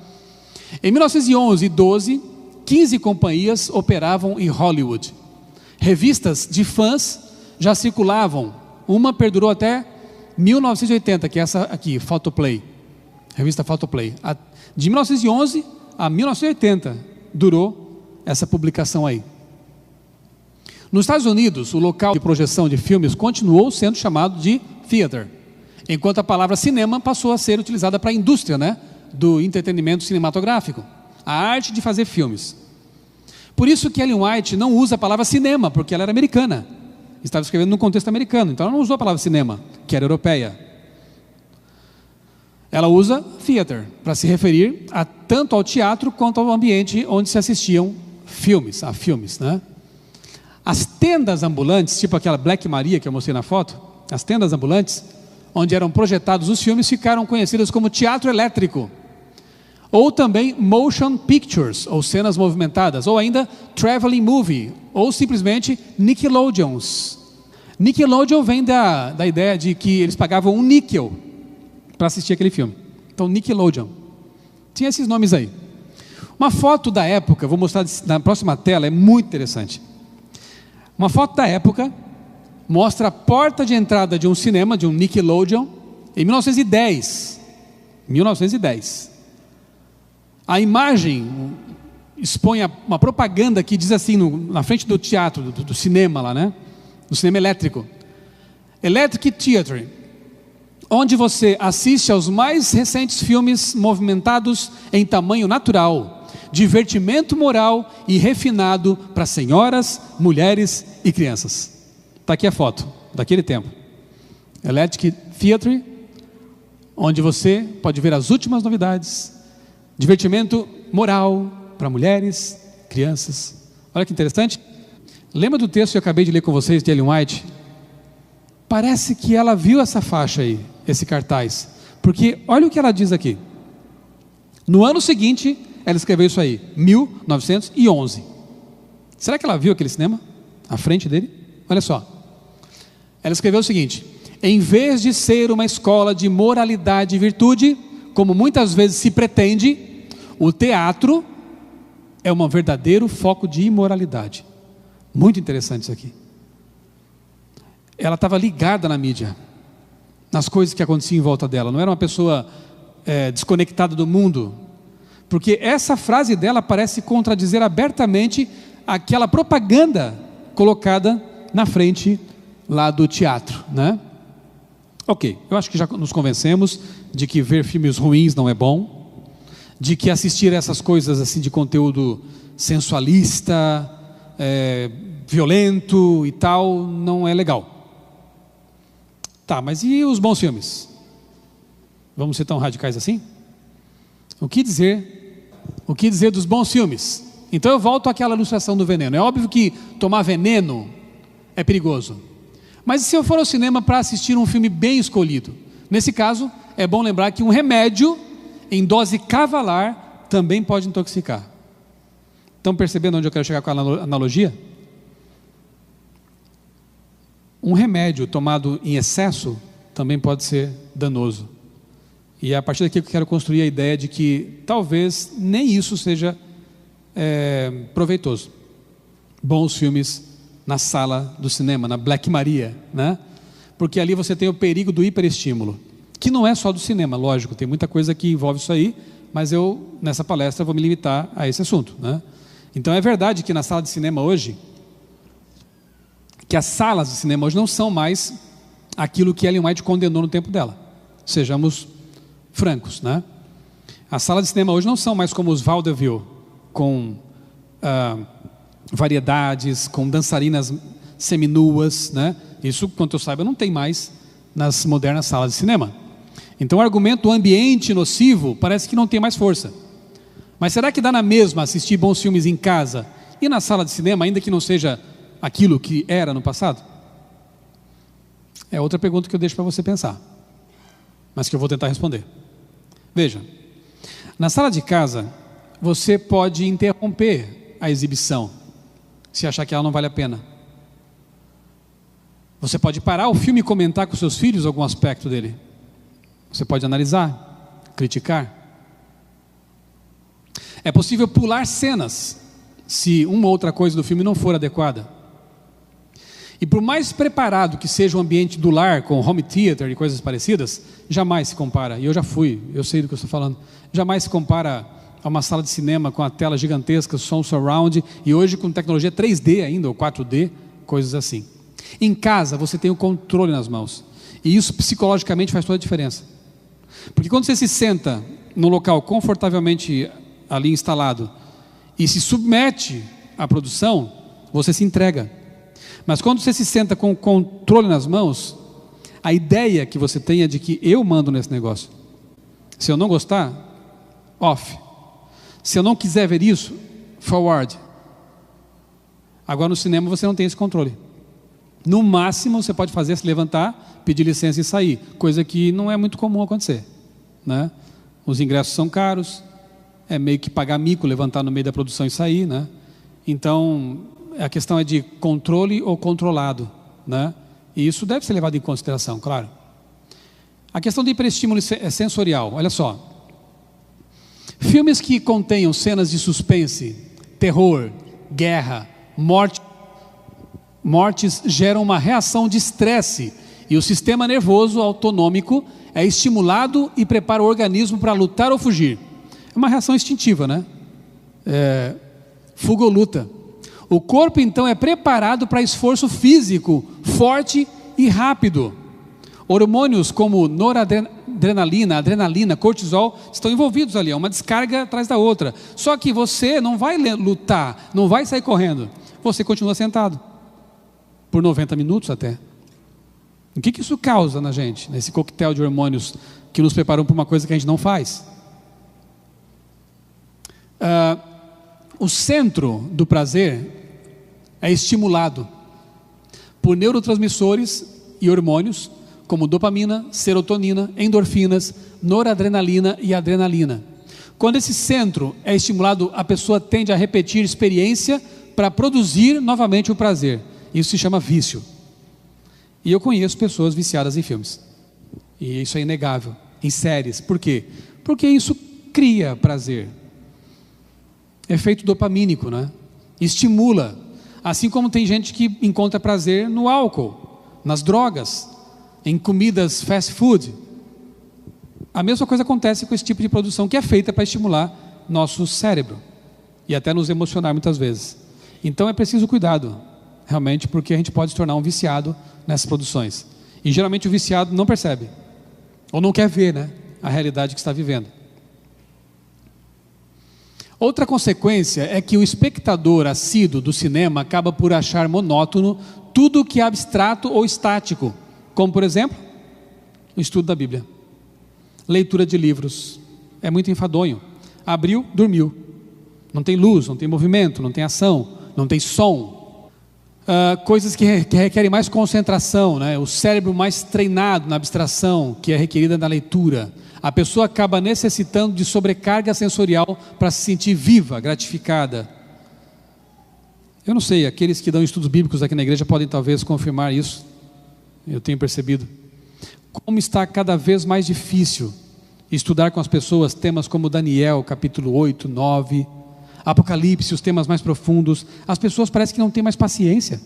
Em 1911 e 12, 15 companhias operavam em Hollywood. Revistas de fãs já circulavam. Uma perdurou até 1980, que é essa aqui, Photoplay. Revista Photoplay. De 1911 a 1980 durou essa publicação aí. Nos Estados Unidos, o local de projeção de filmes continuou sendo chamado de theater, enquanto a palavra cinema passou a ser utilizada para a indústria, né, do entretenimento cinematográfico. A arte de fazer filmes. Por isso que Ellen White não usa a palavra cinema, porque ela era americana, estava escrevendo num contexto americano, então ela não usou a palavra cinema, que era europeia. Ela usa theater, para se referir tanto ao teatro quanto ao ambiente onde se assistiam a filmes, né? As tendas ambulantes, tipo aquela Black Maria que eu mostrei na foto, as tendas ambulantes, onde eram projetados os filmes, ficaram conhecidas como teatro elétrico, ou também motion pictures, ou cenas movimentadas, ou ainda traveling movie, ou simplesmente Nickelodeons. Nickelodeon vem da ideia de que eles pagavam um níquel para assistir aquele filme. Então Nickelodeon. Tinha esses nomes aí. Uma foto da época, vou mostrar na próxima tela, é muito interessante. Uma foto da época mostra a porta de entrada de um cinema, de um Nickelodeon, em 1910. 1910. A imagem expõe uma propaganda que diz assim, na frente do teatro, do cinema lá, né? Do cinema elétrico. Electric Theatre, onde você assiste aos mais recentes filmes movimentados em tamanho natural, divertimento moral e refinado para senhoras, mulheres e crianças. Está aqui a foto daquele tempo. Electric Theatre, onde você pode ver as últimas novidades, divertimento moral para mulheres, crianças. Olha que interessante. Lembra do texto que eu acabei de ler com vocês de Ellen White? Parece que ela viu essa faixa aí, esse cartaz, porque olha o que ela diz aqui. No ano seguinte, ela escreveu isso aí, 1911. Será que ela viu aquele cinema à frente dele? Olha só. Ela escreveu o seguinte: em vez de ser uma escola de moralidade e virtude, como muitas vezes se pretende, o teatro é um verdadeiro foco de imoralidade. Muito interessante isso aqui. Ela estava ligada na mídia, nas coisas que aconteciam em volta dela. Não era uma pessoa desconectada do mundo, porque essa frase dela parece contradizer abertamente aquela propaganda colocada na frente lá do teatro, né? Ok, eu acho que já nos convencemos de que ver filmes ruins não é bom, de que assistir essas coisas assim de conteúdo sensualista, violento e tal, não é legal. Tá, mas e os bons filmes? Vamos ser tão radicais assim? O que dizer dos bons filmes? Então eu volto àquela ilustração do veneno. É óbvio que tomar veneno é perigoso. Mas e se eu for ao cinema para assistir um filme bem escolhido? Nesse caso, é bom lembrar que um remédio em dose cavalar também pode intoxicar. Estão percebendo onde eu quero chegar com a analogia? Um remédio tomado em excesso também pode ser danoso. E é a partir daqui que eu quero construir a ideia de que talvez nem isso seja proveitoso. Bons filmes na sala do cinema, na Black Maria, né? Porque ali você tem o perigo do hiperestímulo, que não é só do cinema, lógico, tem muita coisa que envolve isso aí, mas eu, nessa palestra, vou me limitar a esse assunto, né? Então é verdade que na sala de cinema hoje, que as salas de cinema hoje não são mais aquilo que Ellen White condenou no tempo dela. Sejamos francos, né? As salas de cinema hoje não são mais como os vaudeville, com variedades, com dançarinas seminuas, né? Isso, quanto eu saiba, não tem mais nas modernas salas de cinema. Então o argumento do ambiente nocivo parece que não tem mais força. Mas será que dá na mesma assistir bons filmes em casa e na sala de cinema, ainda que não seja aquilo que era no passado? É outra pergunta que eu deixo para você pensar, mas que eu vou tentar responder. Veja, na sala de casa, você pode interromper a exibição, se achar que ela não vale a pena. Você pode parar o filme e comentar com seus filhos algum aspecto dele. Você pode analisar, criticar. É possível pular cenas, se uma ou outra coisa do filme não for adequada. E por mais preparado que seja o ambiente do lar, com home theater e coisas parecidas, jamais se compara, e eu já fui, eu sei do que eu estou falando, jamais se compara a uma sala de cinema com a tela gigantesca, som surround, e hoje com tecnologia 3D ainda, ou 4D, coisas assim. Em casa você tem o controle nas mãos, e isso psicologicamente faz toda a diferença. Porque quando você se senta num local confortavelmente ali instalado, e se submete à produção, você se entrega. Mas quando você se senta com o controle nas mãos, a ideia que você tem é de que eu mando nesse negócio. Se eu não gostar, off. Se eu não quiser ver isso, forward. Agora no cinema você não tem esse controle. No máximo você pode fazer é se levantar, pedir licença e sair, coisa que não é muito comum acontecer, né? Os ingressos são caros, é meio que pagar mico, levantar no meio da produção e sair, né? Então a questão é de controle ou controlado, né? E isso deve ser levado em consideração, claro. A questão do hiperestímulo sensorial, olha só. Filmes que contenham cenas de suspense, terror, guerra, mortes geram uma reação de estresse e o sistema nervoso autonômico é estimulado e prepara o organismo para lutar ou fugir. É uma reação instintiva, né? Fuga ou luta. O corpo então é preparado para esforço físico forte e rápido. Hormônios como noradrenalina, adrenalina, cortisol estão envolvidos ali, é uma descarga atrás da outra. Só que você não vai lutar, não vai sair correndo, você continua sentado, por 90 minutos até. O que isso causa na gente, nesse coquetel de hormônios que nos preparam para uma coisa que a gente não faz? O centro do prazer é estimulado por neurotransmissores e hormônios como dopamina, serotonina, endorfinas, noradrenalina e adrenalina. Quando esse centro é estimulado, a pessoa tende a repetir experiência para produzir novamente o prazer. Isso se chama vício. E eu conheço pessoas viciadas em filmes. E isso é inegável. Em séries. Por quê? Porque isso cria prazer. Efeito dopamínico, né? Estimula. Assim como tem gente que encontra prazer no álcool, nas drogas, em comidas fast food. A mesma coisa acontece com esse tipo de produção que é feita para estimular nosso cérebro e até nos emocionar muitas vezes. Então é preciso cuidado, realmente, porque a gente pode se tornar um viciado nessas produções. E geralmente o viciado não percebe, ou não quer ver, né, a realidade que está vivendo. Outra consequência é que o espectador assíduo do cinema acaba por achar monótono tudo que é abstrato ou estático, como por exemplo, o estudo da Bíblia, leitura de livros. É muito enfadonho. Abriu, dormiu. Não tem luz, não tem movimento, não tem ação, não tem som. Coisas que requerem mais concentração, né? O cérebro mais treinado na abstração, que é requerida na leitura. A pessoa acaba necessitando de sobrecarga sensorial para se sentir viva, gratificada. Eu não sei, aqueles que dão estudos bíblicos aqui na igreja podem talvez confirmar isso. Eu tenho percebido como está cada vez mais difícil estudar com as pessoas temas como Daniel, capítulo 8, 9, Apocalipse, os temas mais profundos. As pessoas parecem que não têm mais paciência,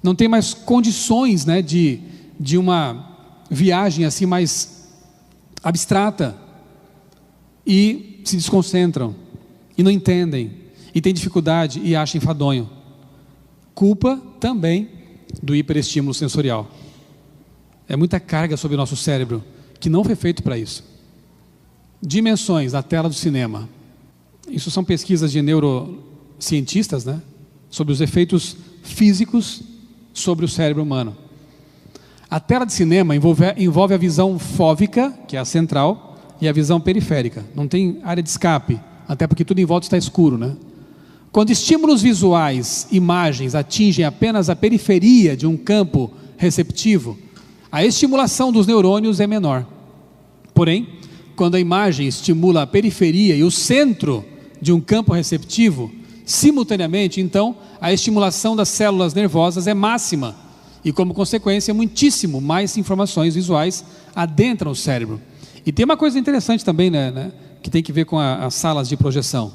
não têm mais condições, né, de uma viagem assim mais abstrata, e se desconcentram, e não entendem, e têm dificuldade, e acham enfadonho. Culpa também do hiperestímulo sensorial. É muita carga sobre o nosso cérebro, que não foi feito para isso. Dimensões da tela do cinema. Isso são pesquisas de neurocientistas, né? Sobre os efeitos físicos sobre o cérebro humano. A tela de cinema envolve a visão fóvica, que é a central, e a visão periférica. Não tem área de escape, até porque tudo em volta está escuro, né? Quando estímulos visuais, imagens, atingem apenas a periferia de um campo receptivo, a estimulação dos neurônios é menor. Porém, quando a imagem estimula a periferia e o centro de um campo receptivo, simultaneamente, então, a estimulação das células nervosas é máxima. E como consequência, muitíssimo mais informações visuais adentram o cérebro. E tem uma coisa interessante também, né, que tem que ver com as salas de projeção.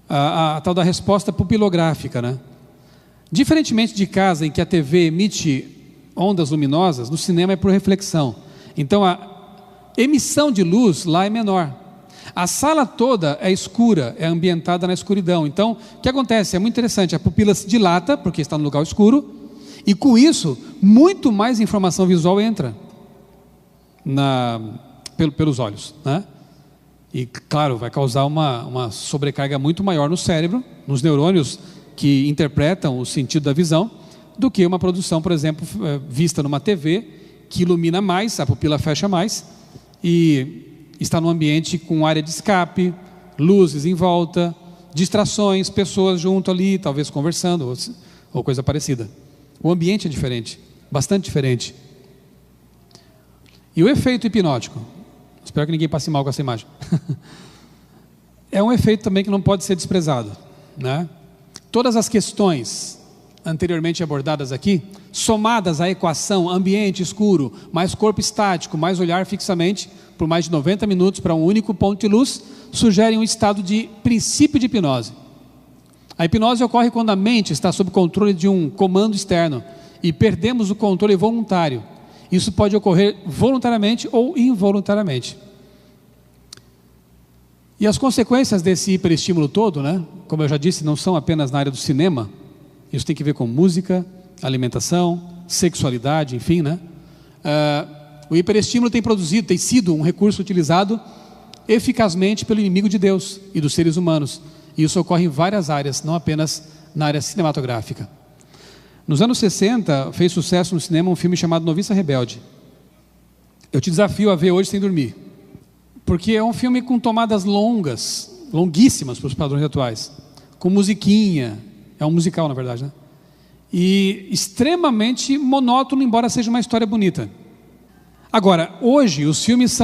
A tal da resposta pupilográfica, né? Diferentemente de casa, em que a TV emite ondas luminosas, no cinema é por reflexão. Então a emissão de luz lá é menor. A sala toda é escura, é ambientada na escuridão. Então o que acontece? É muito interessante, a pupila se dilata, porque está no lugar escuro, e com isso, muito mais informação visual entra pelos olhos, né? E claro, vai causar uma sobrecarga muito maior no cérebro, nos neurônios que interpretam o sentido da visão, do que uma produção, por exemplo, vista numa TV, que ilumina mais, a pupila fecha mais, e está num ambiente com área de escape, luzes em volta, distrações, pessoas junto ali, talvez conversando, ou coisa parecida. O ambiente é diferente, bastante diferente. E o efeito hipnótico? Espero que ninguém passe mal com essa imagem. É um efeito também que não pode ser desprezado, né? Todas as questões anteriormente abordadas aqui, somadas à equação ambiente escuro, mais corpo estático, mais olhar fixamente, por mais de 90 minutos para um único ponto de luz, sugerem um estado de princípio de hipnose. A hipnose ocorre quando a mente está sob controle de um comando externo e perdemos o controle voluntário. Isso pode ocorrer voluntariamente ou involuntariamente. E as consequências desse hiperestímulo todo, né? Como eu já disse, não são apenas na área do cinema. Isso tem que ver com música, alimentação, sexualidade, enfim, né? O hiperestímulo tem sido um recurso utilizado eficazmente pelo inimigo de Deus e dos seres humanos. E isso ocorre em várias áreas, não apenas na área cinematográfica. Nos anos 60, fez sucesso no cinema um filme chamado Noviça Rebelde. Eu te desafio a ver hoje sem dormir, porque é um filme com tomadas longuíssimas para os padrões atuais, com musiquinha, é um musical na verdade, né? E extremamente monótono, embora seja uma história bonita. Agora, hoje os filmes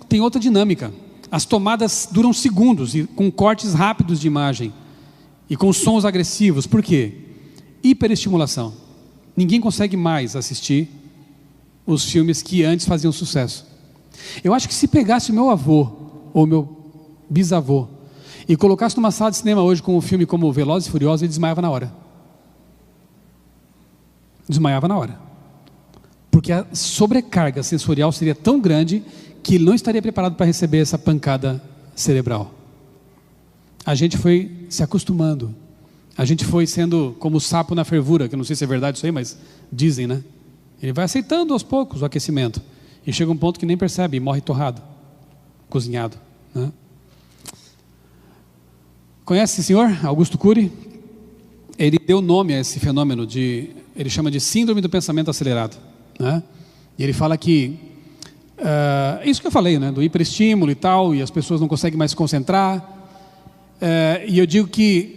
têm outra dinâmica. As tomadas duram segundos, e com cortes rápidos de imagem, e com sons agressivos. Por quê? Hiperestimulação. Ninguém consegue mais assistir os filmes que antes faziam sucesso. Eu acho que se pegasse o meu avô, ou meu bisavô, e colocasse numa sala de cinema hoje com um filme como Velozes e Furiosos, ele desmaiava na hora. Desmaiava na hora. Porque a sobrecarga sensorial seria tão grande que ele não estaria preparado para receber essa pancada cerebral. A gente foi se acostumando. A gente foi sendo como o sapo na fervura, que eu não sei se é verdade isso aí, mas dizem, né? Ele vai aceitando aos poucos o aquecimento. E chega um ponto que nem percebe e morre torrado, cozinhado, né? Conhece esse senhor, Augusto Cury? Ele deu nome a esse fenômeno ele chama de síndrome do pensamento acelerado, né? E ele fala que isso que eu falei, né, do hiperestímulo e tal, e as pessoas não conseguem mais se concentrar, e eu digo que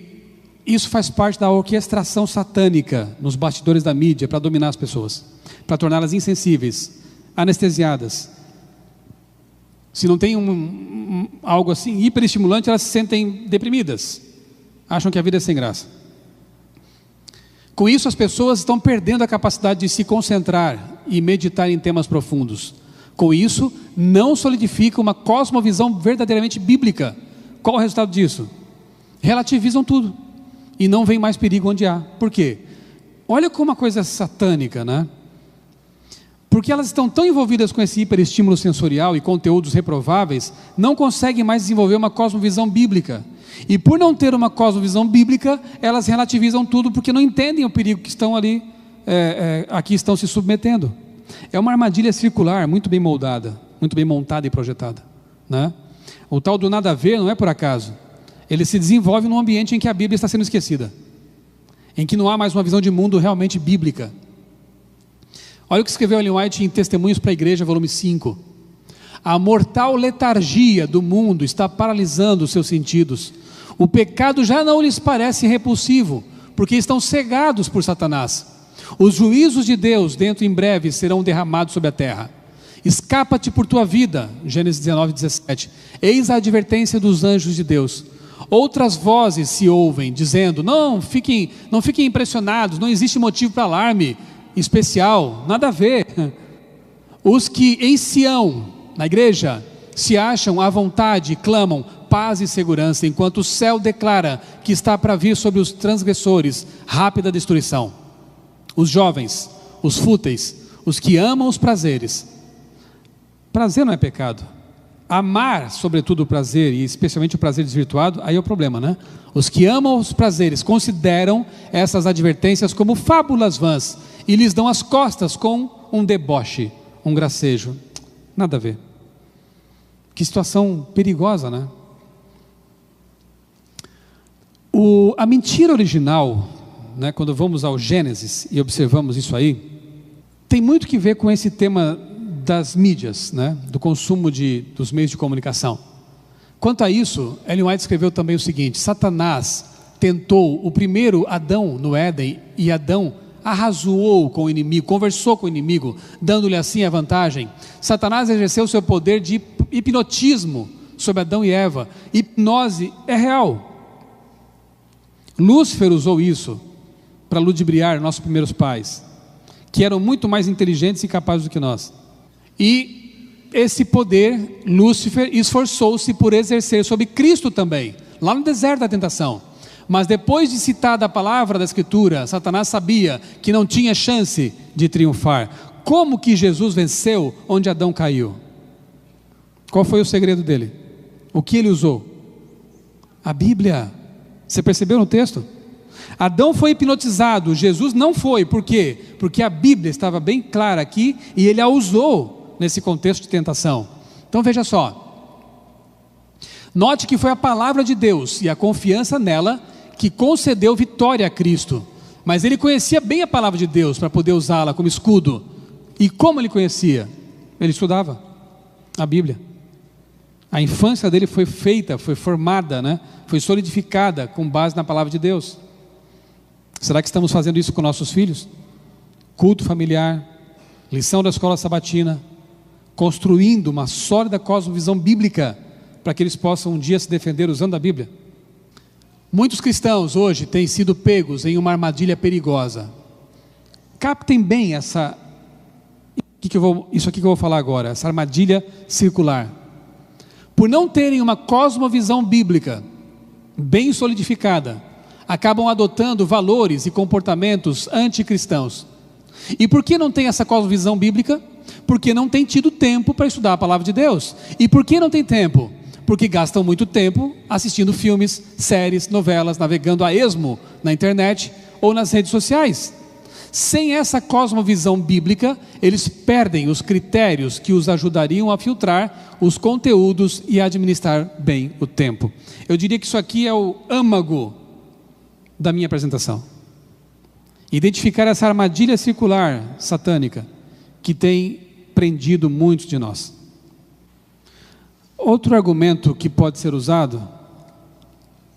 isso faz parte da orquestração satânica nos bastidores da mídia para dominar as pessoas, para torná-las insensíveis, anestesiadas. Se não tem algo assim hiperestimulante, elas se sentem deprimidas, acham que a vida é sem graça. Com isso, as pessoas estão perdendo a capacidade de se concentrar e meditar em temas profundos. Com isso, não solidifica uma cosmovisão verdadeiramente bíblica. Qual o resultado disso? Relativizam tudo e não vem mais perigo onde há. Por quê? Olha como uma coisa é satânica, né? Porque elas estão tão envolvidas com esse hiperestímulo sensorial e conteúdos reprováveis, não conseguem mais desenvolver uma cosmovisão bíblica. E por não ter uma cosmovisão bíblica, elas relativizam tudo porque não entendem o perigo que estão ali, aqui estão se submetendo. É uma armadilha circular, muito bem moldada, muito bem montada e projetada, né? O tal do nada a ver não é por acaso. Ele se desenvolve num ambiente em que a Bíblia está sendo esquecida, em que não há mais uma visão de mundo realmente bíblica. Olha o que escreveu Ellen White em Testemunhos para a Igreja, volume 5. A mortal letargia do mundo está paralisando os seus sentidos. O pecado já não lhes parece repulsivo, porque estão cegados por Satanás. Os juízos de Deus dentro em breve serão derramados sobre a terra. Escapa-te por tua vida, Gênesis 19, 17. Eis a advertência dos anjos de Deus. Outras vozes se ouvem, dizendo, não fiquem impressionados, não existe motivo para alarme especial, nada a ver. Os que em Sião, na igreja, se acham à vontade, clamam paz e segurança, enquanto o céu declara que está para vir sobre os transgressores rápida destruição. Os jovens, os fúteis, os que amam os prazeres. Prazer não é pecado. Amar, sobretudo, o prazer, e especialmente o prazer desvirtuado, aí é o problema, né? Os que amam os prazeres consideram essas advertências como fábulas vãs e lhes dão as costas com um deboche, um gracejo. Nada a ver. Que situação perigosa, né? A mentira original, né, quando vamos ao Gênesis e observamos isso aí, tem muito que ver com esse tema das mídias, né, do consumo dos meios de comunicação. Quanto a isso, Ellen White escreveu também o seguinte: Satanás tentou o primeiro Adão no Éden, e Adão arrazoou com o inimigo, conversou com o inimigo, dando-lhe assim a vantagem. Satanás exerceu seu poder de hipnotismo sobre Adão e Eva. Hipnose é real. Lúcifer usou isso para ludibriar nossos primeiros pais, que eram muito mais inteligentes e capazes do que nós. E esse poder, Lúcifer esforçou-se por exercer sobre Cristo também, lá no deserto da tentação. Mas depois de citada a palavra da Escritura, Satanás sabia que não tinha chance de triunfar. Como que Jesus venceu onde Adão caiu? Qual foi o segredo dele? O que ele usou? A Bíblia. Você percebeu no texto? Adão foi hipnotizado, Jesus não foi. Por quê? Porque a Bíblia estava bem clara aqui e ele a usou nesse contexto de tentação. Então veja só, note que foi a palavra de Deus e a confiança nela que concedeu vitória a Cristo. Mas ele conhecia bem a palavra de Deus para poder usá-la como escudo. E como ele conhecia? Ele estudava a Bíblia. A infância dele foi feita, foi formada, né? Foi solidificada com base na palavra de Deus. Será que estamos fazendo isso com nossos filhos? Culto familiar, lição da escola sabatina, construindo uma sólida cosmovisão bíblica para que eles possam um dia se defender usando a Bíblia. Muitos cristãos hoje têm sido pegos em uma armadilha perigosa. Captem bem isso aqui que eu vou falar agora, essa armadilha circular. Por não terem uma cosmovisão bíblica bem solidificada, acabam adotando valores e comportamentos anticristãos. E por que não tem essa cosmovisão bíblica? Porque não tem tido tempo para estudar a palavra de Deus. E por que não tem tempo? Porque gastam muito tempo assistindo filmes, séries, novelas, navegando a esmo na internet ou nas redes sociais. Sem essa cosmovisão bíblica, eles perdem os critérios que os ajudariam a filtrar os conteúdos e a administrar bem o tempo. Eu diria que isso aqui é o âmago da minha apresentação. Identificar essa armadilha circular satânica que tem prendido muitos de nós. Outro argumento que pode ser usado,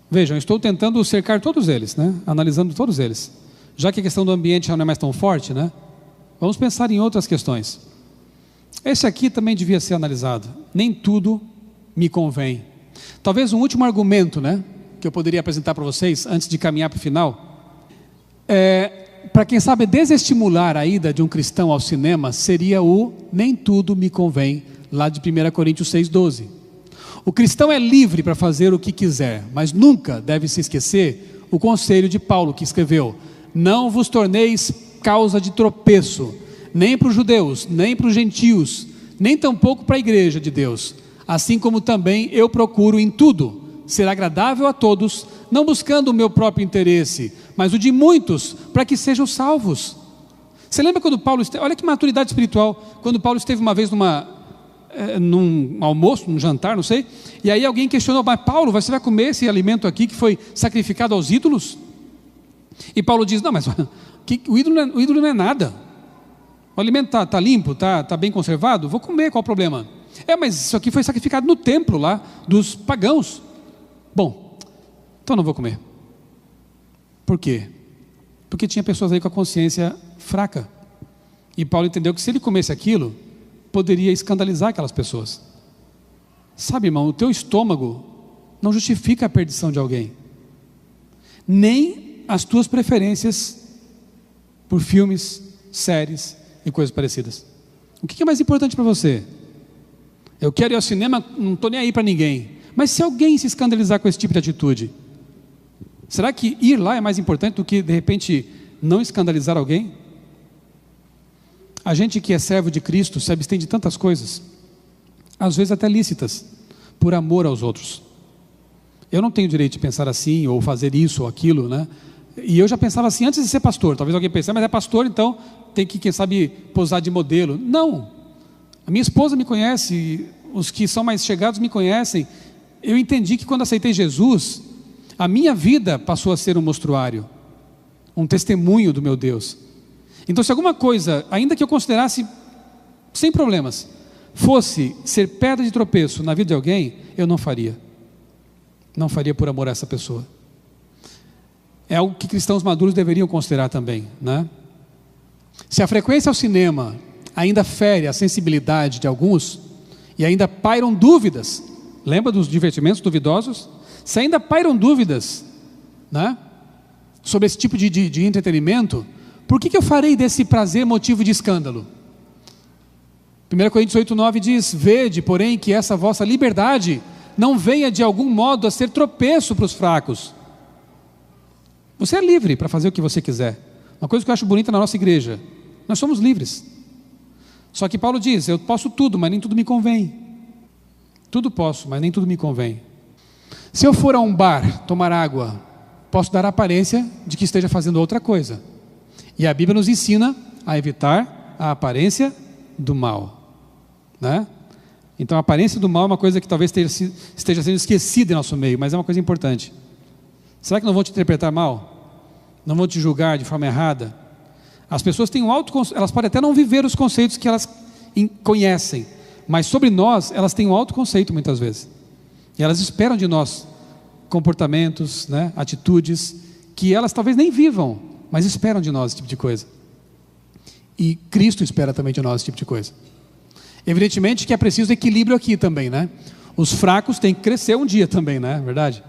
vejam, estou tentando cercar todos eles, né? Analisando todos eles. Já que a questão do ambiente já não é mais tão forte, né? Vamos pensar em outras questões. Esse aqui também devia ser analisado. Nem tudo me convém. Talvez um último argumento, né, que eu poderia apresentar para vocês, antes de caminhar para o final, para quem sabe desestimular a ida de um cristão ao cinema, seria o nem tudo me convém, lá de 1 Coríntios 6,12. O cristão é livre para fazer o que quiser, mas nunca deve se esquecer o conselho de Paulo, que escreveu: não vos torneis causa de tropeço, nem para os judeus, nem para os gentios, nem tampouco para a igreja de Deus, assim como também eu procuro em tudo ser agradável a todos, não buscando o meu próprio interesse, mas o de muitos, para que sejam salvos. Você lembra quando Paulo esteve, olha que maturidade espiritual, quando Paulo esteve uma vez num almoço, num jantar, não sei, e aí alguém questionou: mas Paulo, você vai comer esse alimento aqui que foi sacrificado aos ídolos? E Paulo diz: não, mas o ídolo não é nada, o alimento está limpo, está bem conservado, vou comer, qual o problema? Mas isso aqui foi sacrificado no templo lá, dos pagãos. Bom, então não vou comer. Por quê? Porque tinha pessoas aí com a consciência fraca, e Paulo entendeu que se ele comesse aquilo, poderia escandalizar aquelas pessoas. Sabe, irmão, o teu estômago não justifica a perdição de alguém, nem as tuas preferências por filmes, séries e coisas parecidas. O que é mais importante para você? Eu quero ir ao cinema, não estou nem aí para ninguém. Mas se alguém se escandalizar com esse tipo de atitude, será que ir lá é mais importante do que, de repente, não escandalizar alguém? A gente que é servo de Cristo se abstém de tantas coisas, às vezes até lícitas, por amor aos outros. Eu não tenho direito de pensar assim, ou fazer isso ou aquilo, né? E eu já pensava assim antes de ser pastor. Talvez alguém pense: mas é pastor, então tem que, quem sabe, posar de modelo. Não, a minha esposa me conhece, os que são mais chegados me conhecem. Eu entendi que quando aceitei Jesus, a minha vida passou a ser um mostruário, um testemunho do meu Deus. Então, se alguma coisa, ainda que eu considerasse sem problemas, fosse ser pedra de tropeço na vida de alguém, eu não faria. Não faria por amor a essa pessoa. É algo que cristãos maduros deveriam considerar também, né? Se a frequência ao cinema ainda fere a sensibilidade de alguns, e ainda pairam dúvidas, lembra dos divertimentos duvidosos? Se ainda pairam dúvidas, né, sobre esse tipo de entretenimento, por que eu farei desse prazer motivo de escândalo? 1 Coríntios 8,9 diz: vede, porém, que essa vossa liberdade não venha de algum modo a ser tropeço para os fracos. Você é livre para fazer o que você quiser. Uma coisa que eu acho bonita na nossa igreja: nós somos livres. Só que Paulo diz: eu posso tudo, mas nem tudo me convém. Tudo posso, mas nem tudo me convém. Se eu for a um bar tomar água, posso dar a aparência de que esteja fazendo outra coisa. E a Bíblia nos ensina a evitar a aparência do mal, né? Então a aparência do mal é uma coisa que talvez esteja sendo esquecida em nosso meio, mas é uma coisa importante. Será que não vão te interpretar mal? Não vão te julgar de forma errada? As pessoas têm elas podem até não viver os conceitos que elas conhecem, mas sobre nós elas têm um autoconceito muitas vezes. E elas esperam de nós comportamentos, né, atitudes que elas talvez nem vivam, mas esperam de nós esse tipo de coisa. E Cristo espera também de nós esse tipo de coisa. Evidentemente que é preciso equilíbrio aqui também, né? Os fracos têm que crescer um dia também, né? Verdade?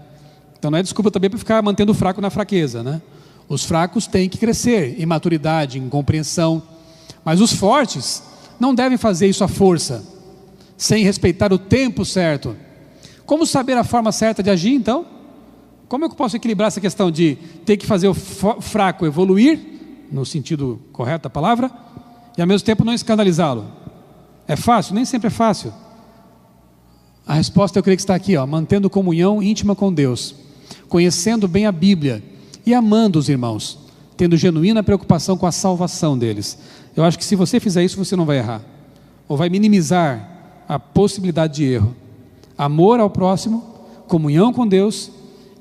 Então não é desculpa também para ficar mantendo o fraco na fraqueza, né? Os fracos têm que crescer em maturidade, em compreensão. Mas os fortes não devem fazer isso à força, sem respeitar o tempo certo. Como saber a forma certa de agir, então? Como eu posso equilibrar essa questão de ter que fazer o fraco evoluir, no sentido correto da palavra, e ao mesmo tempo não escandalizá-lo? É fácil? Nem sempre é fácil. A resposta eu creio que está aqui, mantendo comunhão íntima com Deus, conhecendo bem a Bíblia e amando os irmãos, tendo genuína preocupação com a salvação deles. Eu acho que se você fizer isso, você não vai errar, ou vai minimizar a possibilidade de erro. Amor ao próximo, comunhão com Deus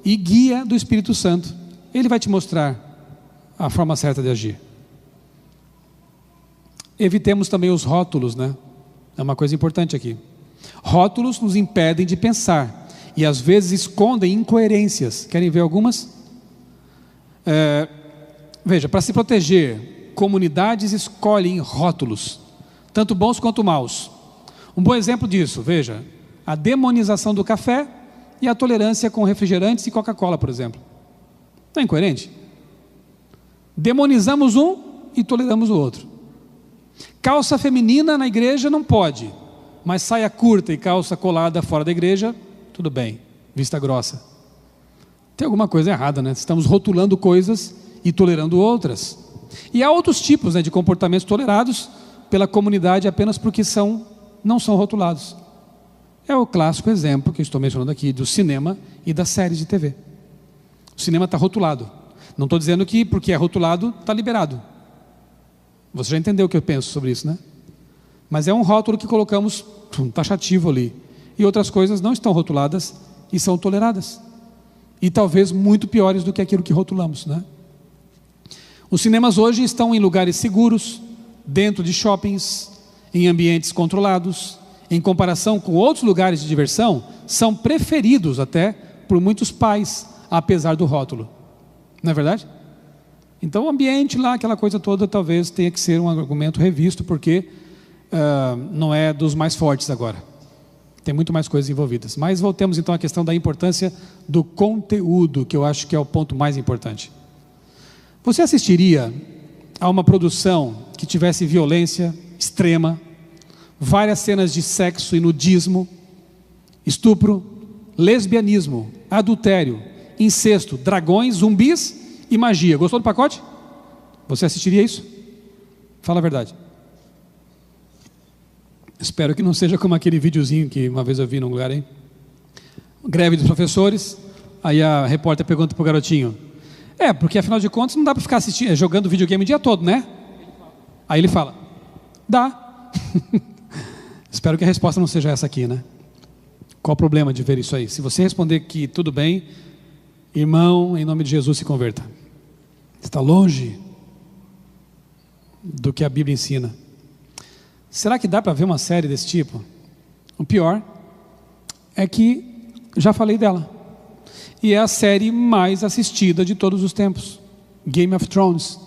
e guia do Espírito Santo. Ele vai te mostrar a forma certa de agir. Evitemos também os rótulos, né? É uma coisa importante aqui. Rótulos nos impedem de pensar e às vezes escondem incoerências. Querem ver algumas? Veja, para se proteger, comunidades escolhem rótulos, tanto bons quanto maus. Um bom exemplo disso, veja, a demonização do café e a tolerância com refrigerantes e Coca-Cola, por exemplo. Não é incoerente? Demonizamos um e toleramos o outro. Calça feminina na igreja não pode, mas saia curta e calça colada fora da igreja, tudo bem, vista grossa. Tem alguma coisa errada, né? Estamos rotulando coisas e tolerando outras. E há outros tipos, né, de comportamentos tolerados pela comunidade apenas porque não são rotulados. É o clássico exemplo que eu estou mencionando aqui do cinema e das séries de TV. O cinema está rotulado. Não estou dizendo que porque é rotulado está liberado. Você já entendeu o que eu penso sobre isso, né? Mas é um rótulo que colocamos taxativo ali. E outras coisas não estão rotuladas e são toleradas. E talvez muito piores do que aquilo que rotulamos, né? Os cinemas hoje estão em lugares seguros, dentro de shoppings, em ambientes controlados. Em comparação com outros lugares de diversão, são preferidos até por muitos pais, apesar do rótulo. Não é verdade? Então o ambiente lá, aquela coisa toda, talvez tenha que ser um argumento revisto, porque não é dos mais fortes agora. Tem muito mais coisas envolvidas. Mas voltemos então à questão da importância do conteúdo, que eu acho que é o ponto mais importante. Você assistiria a uma produção que tivesse violência extrema, várias cenas de sexo e nudismo, estupro, lesbianismo, adultério, incesto, dragões, zumbis e magia? Gostou do pacote? Você assistiria isso? Fala a verdade. Espero que não seja como aquele videozinho que uma vez eu vi num lugar aí. Greve dos professores. Aí a repórter pergunta para o garotinho: porque afinal de contas não dá para ficar jogando videogame o dia todo, né? Aí ele fala: dá. Espero que a resposta não seja essa aqui, né? Qual o problema de ver isso aí? Se você responder que tudo bem, irmão, em nome de Jesus, se converta. Está longe do que a Bíblia ensina. Será que dá para ver uma série desse tipo? O pior é que já falei dela. E é a série mais assistida de todos os tempos. Game of Thrones.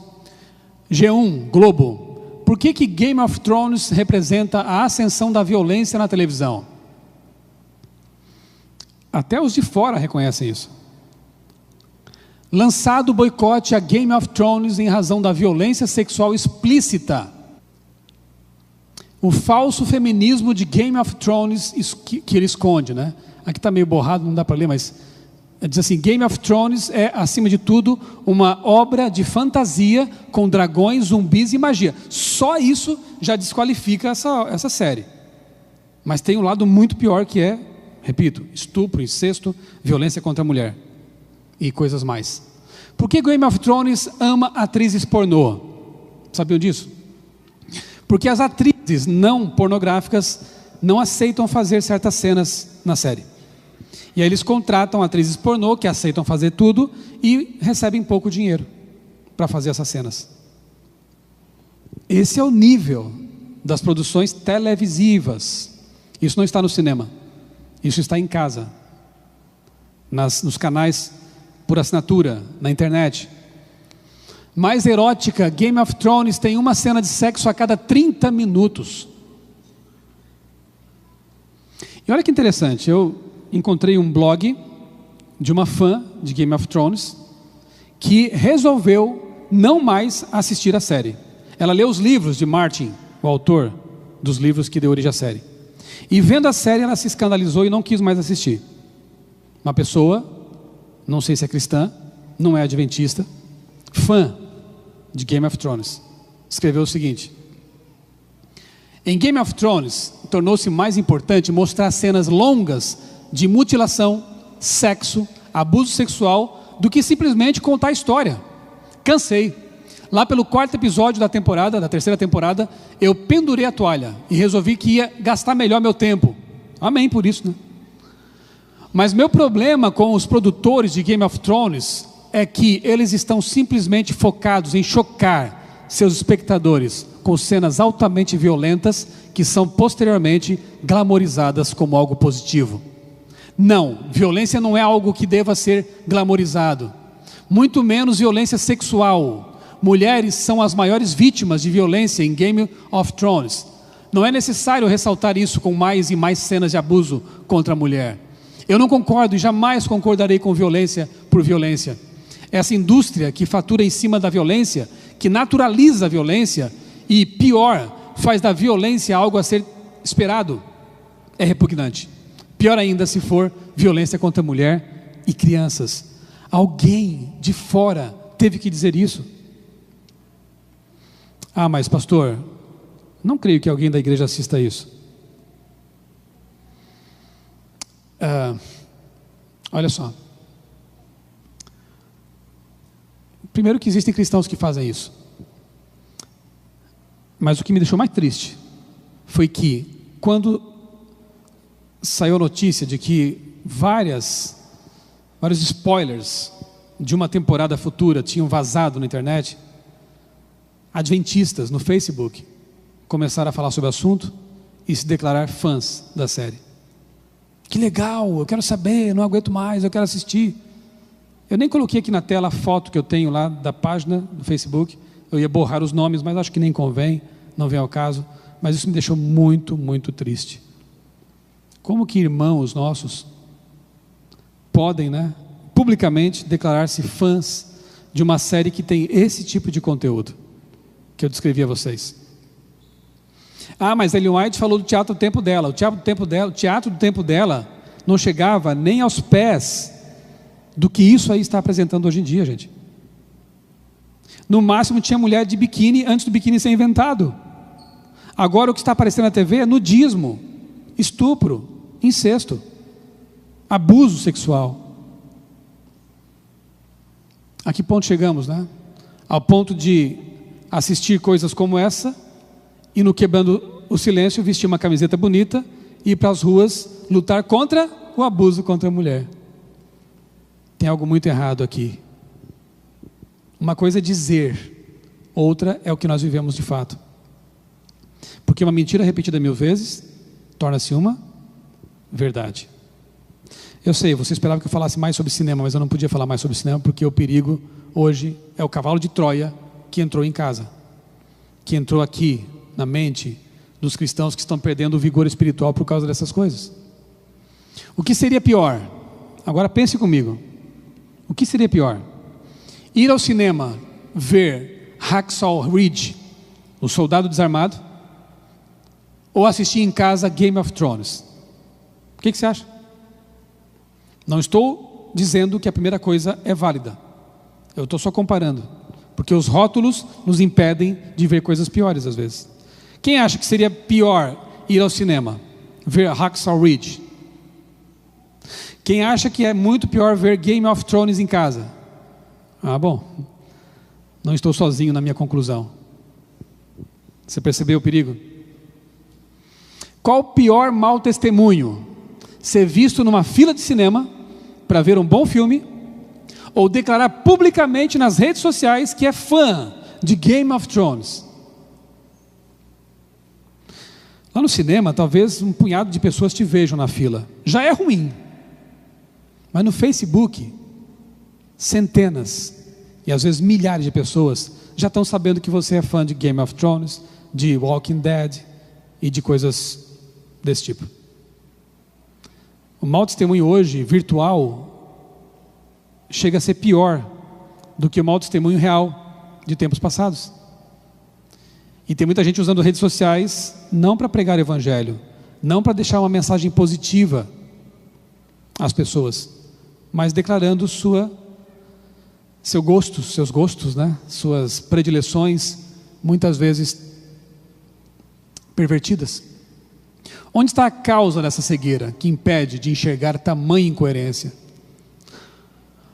G1, Globo. Por que Game of Thrones representa a ascensão da violência na televisão? Até os de fora reconhecem isso. Lançado o boicote a Game of Thrones em razão da violência sexual explícita. O falso feminismo de Game of Thrones que ele esconde, né? Aqui está meio borrado, não dá para ler, mas diz assim: Game of Thrones é, acima de tudo, uma obra de fantasia com dragões, zumbis e magia. Só isso já desqualifica essa série. Mas tem um lado muito pior, que é, repito, estupro, incesto, violência contra a mulher. e coisas mais. Por que Game of Thrones ama atrizes pornô? Sabiam disso? Porque as atrizes não pornográficas não aceitam fazer certas cenas na série. E aí eles contratam atrizes pornô que aceitam fazer tudo e recebem pouco dinheiro para fazer essas cenas. Esse é o nível das produções televisivas. Isso não está no cinema. Isso está em casa, nos canais por assinatura, na internet. Mais erótica, Game of Thrones tem uma cena de sexo a cada 30 minutos. E olha que interessante, eu encontrei um blog de uma fã de Game of Thrones que resolveu não mais assistir a série. Ela leu os livros de Martin, o autor dos livros que deu origem à série. E vendo a série, ela se escandalizou e não quis mais assistir. Uma pessoa, não sei se é cristã, não é adventista, fã de Game of Thrones, escreveu o seguinte: em Game of Thrones, tornou-se mais importante mostrar cenas longas de mutilação, sexo, abuso sexual, do que simplesmente contar a história. Cansei. Lá pelo 4º episódio da terceira temporada, eu pendurei a toalha e resolvi que ia gastar melhor meu tempo. Amém por isso, né? Mas meu problema com os produtores de Game of Thrones é que eles estão simplesmente focados em chocar seus espectadores com cenas altamente violentas que são posteriormente glamorizadas como algo positivo. Não, violência não é algo que deva ser glamorizado, muito menos violência sexual. Mulheres são as maiores vítimas de violência em Game of Thrones. Não é necessário ressaltar isso com mais e mais cenas de abuso contra a mulher. Eu não concordo e jamais concordarei com violência por violência. Essa indústria que fatura em cima da violência, que naturaliza a violência e, pior, faz da violência algo a ser esperado, é repugnante. Pior ainda se for violência contra a mulher e crianças. Alguém de fora teve que dizer isso. Ah, mas pastor, não creio que alguém da igreja assista isso. Olha só. Primeiro que existem cristãos que fazem isso. Mas o que me deixou mais triste foi que quando saiu a notícia de que vários spoilers de uma temporada futura tinham vazado na internet, adventistas no Facebook começaram a falar sobre o assunto e se declarar fãs da série. Que legal, eu quero saber, não aguento mais, eu quero assistir. Eu nem coloquei aqui na tela a foto que eu tenho lá da página do Facebook. Eu ia borrar os nomes, mas acho que nem convém, não vem ao caso. Mas isso me deixou muito, muito triste. Como que irmãos nossos podem, publicamente declarar-se fãs de uma série que tem esse tipo de conteúdo que eu descrevi a vocês? Ah, mas Ellen White falou do teatro do tempo dela. O teatro do tempo dela não chegava nem aos pés do que isso aí está apresentando hoje em dia, gente. No máximo tinha mulher de biquíni antes do biquíni ser inventado. Agora o que está aparecendo na TV é nudismo, estupro, incesto, abuso sexual. A que ponto chegamos, Ao ponto de assistir coisas como essa e, no quebrando o silêncio, vestir uma camiseta bonita e ir para as ruas lutar contra o abuso contra a mulher. Tem algo muito errado aqui. Uma coisa é dizer, outra é o que nós vivemos de fato. Porque uma mentira repetida 1000 vezes torna-se uma verdade. Eu sei, você esperava que eu falasse mais sobre cinema, mas eu não podia falar mais sobre cinema porque o perigo hoje é o cavalo de Troia que entrou em casa, que entrou aqui na mente dos cristãos que estão perdendo o vigor espiritual por causa dessas coisas. O que seria pior? Agora pense comigo. O que seria pior? Ir ao cinema ver Hacksaw Ridge, o Soldado Desarmado, ou assistir em casa Game of Thrones? O que você acha? Não estou dizendo que a primeira coisa é válida. Eu estou só comparando, porque os rótulos nos impedem de ver coisas piores às vezes. Quem acha que seria pior ir ao cinema, ver Hacksaw Ridge? Quem acha que é muito pior ver Game of Thrones em casa? Bom, não estou sozinho na minha conclusão. Você percebeu o perigo? Qual o pior mau testemunho? Ser visto numa fila de cinema para ver um bom filme, ou declarar publicamente nas redes sociais que é fã de Game of Thrones? Lá no cinema, talvez um punhado de pessoas te vejam na fila. Já é ruim. Mas no Facebook, centenas e às vezes milhares de pessoas já estão sabendo que você é fã de Game of Thrones, de Walking Dead e de coisas desse tipo. O mau testemunho hoje, virtual, chega a ser pior do que o mau testemunho real de tempos passados. E tem muita gente usando redes sociais não para pregar o evangelho, não para deixar uma mensagem positiva às pessoas, mas declarando seus gostos, né? Suas predileções, muitas vezes pervertidas. Onde está a causa dessa cegueira que impede de enxergar tamanha incoerência?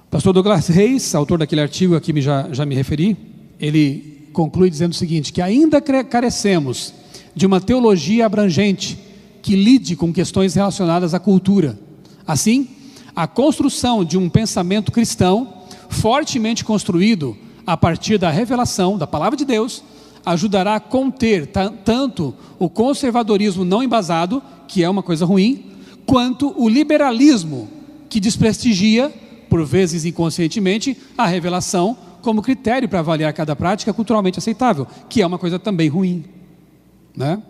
O pastor Douglas Reis, autor daquele artigo a que já me referi, ele conclui dizendo o seguinte, que ainda carecemos de uma teologia abrangente que lide com questões relacionadas à cultura. Assim, a construção de um pensamento cristão fortemente construído a partir da revelação da palavra de Deus ajudará a conter tanto o conservadorismo não embasado, que é uma coisa ruim, quanto o liberalismo que desprestigia, por vezes inconscientemente, a revelação como critério para avaliar cada prática culturalmente aceitável, que é uma coisa também ruim, né?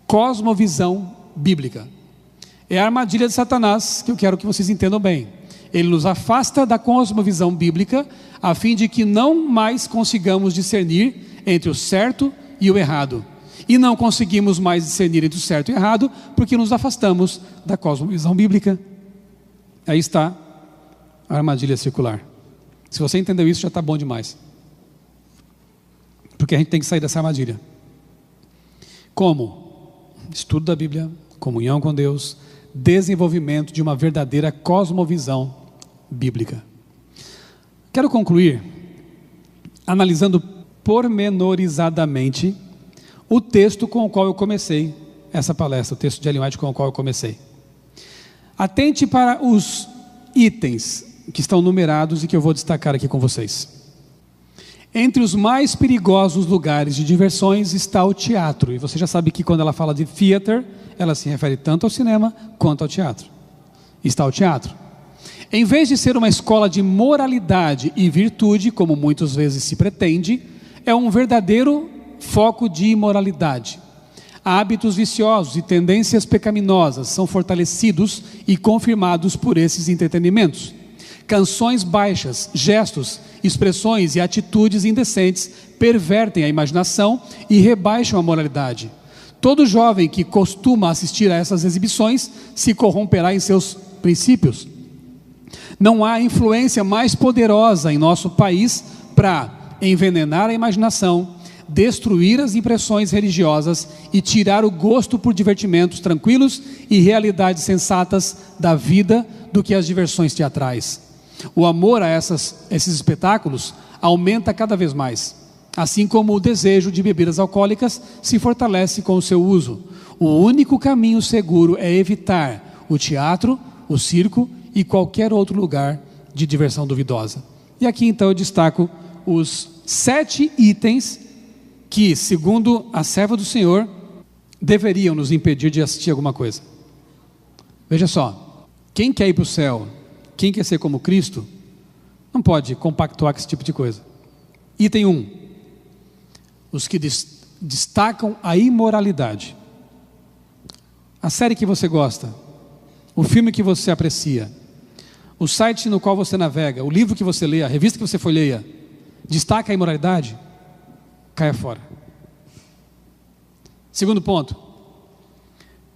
Cosmovisão bíblica é a armadilha de Satanás, que eu quero que vocês entendam bem. Ele nos afasta da cosmovisão bíblica, a fim de que não mais consigamos discernir entre o certo e o errado. E não conseguimos mais discernir entre o certo e o errado, porque nos afastamos da cosmovisão bíblica. Aí está a armadilha circular. Se você entendeu isso, já está bom demais. Porque a gente tem que sair dessa armadilha. Como? Estudo da Bíblia, comunhão com Deus, desenvolvimento de uma verdadeira cosmovisão bíblica. Quero concluir analisando pormenorizadamente o texto com o qual eu comecei essa palestra, o texto de Ellen White com o qual eu comecei. Atente para os itens que estão numerados e que eu vou destacar aqui com vocês. Entre os mais perigosos lugares de diversões está o teatro. E você já sabe que quando ela fala de theater, ela se refere tanto ao cinema quanto ao teatro. Está o teatro. Em vez de ser uma escola de moralidade e virtude, como muitas vezes se pretende, é um verdadeiro foco de imoralidade. Hábitos viciosos e tendências pecaminosas são fortalecidos e confirmados por esses entretenimentos. Canções baixas, gestos, expressões e atitudes indecentes pervertem a imaginação e rebaixam a moralidade. Todo jovem que costuma assistir a essas exibições se corromperá em seus princípios. Não há influência mais poderosa em nosso país para envenenar a imaginação, destruir as impressões religiosas e tirar o gosto por divertimentos tranquilos e realidades sensatas da vida do que as diversões teatrais. O amor a esses espetáculos aumenta cada vez mais, assim como o desejo de bebidas alcoólicas se fortalece com o seu uso. O único caminho seguro é evitar o teatro, o circo e qualquer outro lugar de diversão duvidosa. E aqui então eu destaco os 7 itens que, segundo a serva do Senhor, deveriam nos impedir de assistir alguma coisa. Veja só, quem quer ir para o céu, quem quer ser como Cristo, não pode compactuar com esse tipo de coisa. Item 1, os que destacam a imoralidade. A série que você gosta, o filme que você aprecia, o site no qual você navega, o livro que você lê, a revista que você folheia, destaca a imoralidade, caia fora. Segundo ponto,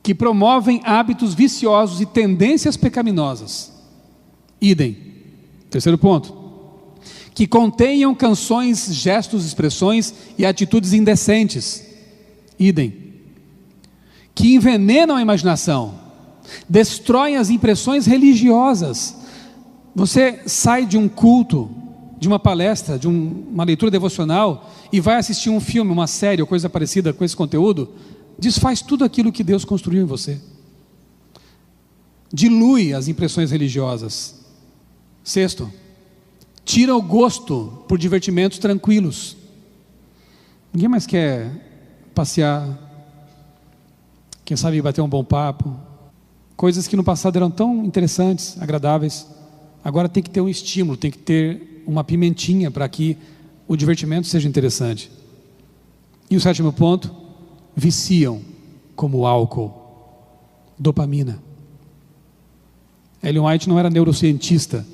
que promovem hábitos viciosos e tendências pecaminosas. Idem. Terceiro ponto, que contenham canções, gestos, expressões e atitudes indecentes. Idem. Que envenenam a imaginação. destroem as impressões religiosas. Você sai de um culto, de uma palestra, de uma leitura devocional e vai assistir um filme, uma série ou coisa parecida com esse conteúdo, desfaz tudo aquilo que Deus construiu em você. Dilui as impressões religiosas. Sexto, tira o gosto por divertimentos tranquilos. Ninguém mais quer passear, quem sabe bater um bom papo. Coisas que no passado eram tão interessantes, agradáveis, agora tem que ter um estímulo, tem que ter uma pimentinha para que o divertimento seja interessante. E o sétimo ponto, viciam como álcool, dopamina. Ellen White não era neurocientista,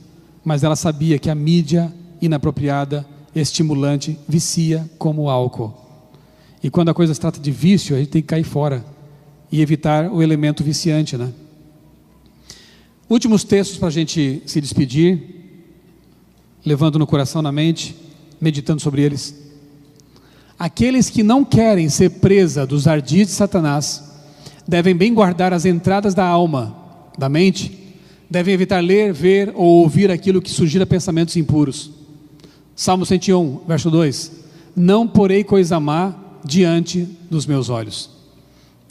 mas ela sabia que a mídia inapropriada, estimulante, vicia como álcool. E quando a coisa se trata de vício, a gente tem que cair fora e evitar o elemento viciante, né? Últimos textos para a gente se despedir, levando no coração, na mente, meditando sobre eles. Aqueles que não querem ser presa dos ardis de Satanás, devem bem guardar as entradas da alma, da mente, devem evitar ler, ver ou ouvir aquilo que sugira pensamentos impuros. Salmo 101, verso 2: não porei coisa má diante dos meus olhos.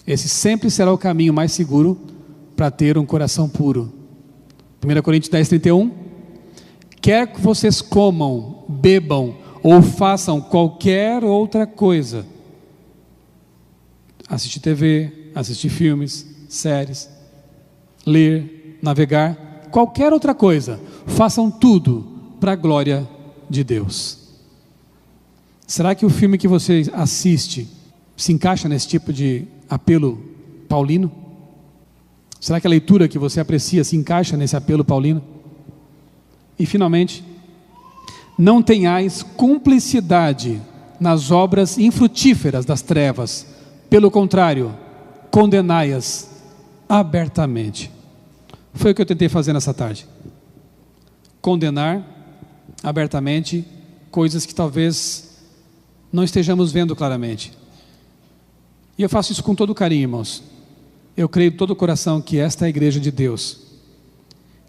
Esse sempre será o caminho mais seguro para ter um coração puro. 1 Coríntios 10, 31: quer que vocês comam, bebam ou façam qualquer outra coisa, assistir TV, assistir filmes, séries, ler, navegar, qualquer outra coisa, façam tudo para a glória de Deus. Será que o filme que você assiste se encaixa nesse tipo de apelo paulino? Será que a leitura que você aprecia se encaixa nesse apelo paulino? E finalmente, não tenhais cumplicidade nas obras infrutíferas das trevas, pelo contrário, condenai-as abertamente. Foi o que eu tentei fazer nessa tarde. Condenar abertamente coisas que talvez não estejamos vendo claramente. E eu faço isso com todo carinho, irmãos. Eu creio de todo o coração que esta é a igreja de Deus,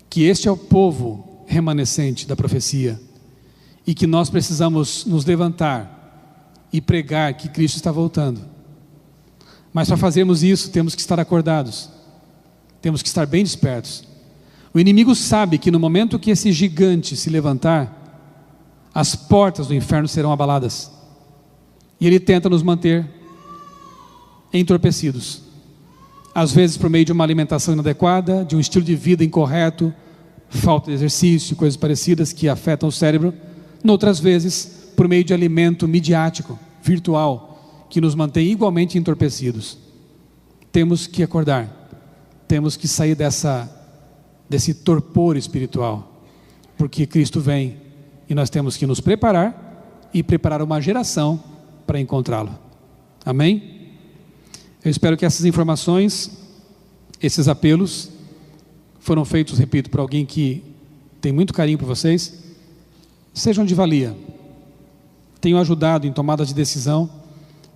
que este é o povo remanescente da profecia, e que nós precisamos nos levantar e pregar que Cristo está voltando. Mas para fazermos isso, temos que estar acordados, temos que estar bem despertos. O inimigo sabe que no momento que esse gigante se levantar, as portas do inferno serão abaladas, e ele tenta nos manter entorpecidos, às vezes por meio de uma alimentação inadequada, de um estilo de vida incorreto, falta de exercício, coisas parecidas que afetam o cérebro. Noutras vezes por meio de alimento midiático, virtual, que nos mantém igualmente entorpecidos. Temos que acordar, temos que sair desse torpor espiritual, porque Cristo vem e nós temos que nos preparar e preparar uma geração para encontrá-lo. Amém? Eu espero que essas informações, esses apelos, foram feitos, repito, por alguém que tem muito carinho por vocês, sejam de valia, tenham ajudado em tomada de decisão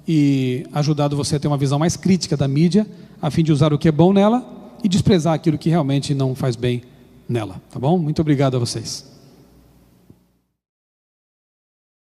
e ajudado você a ter uma visão mais crítica da mídia, a fim de usar o que é bom nela e desprezar aquilo que realmente não faz bem nela, tá bom? Muito obrigado a vocês.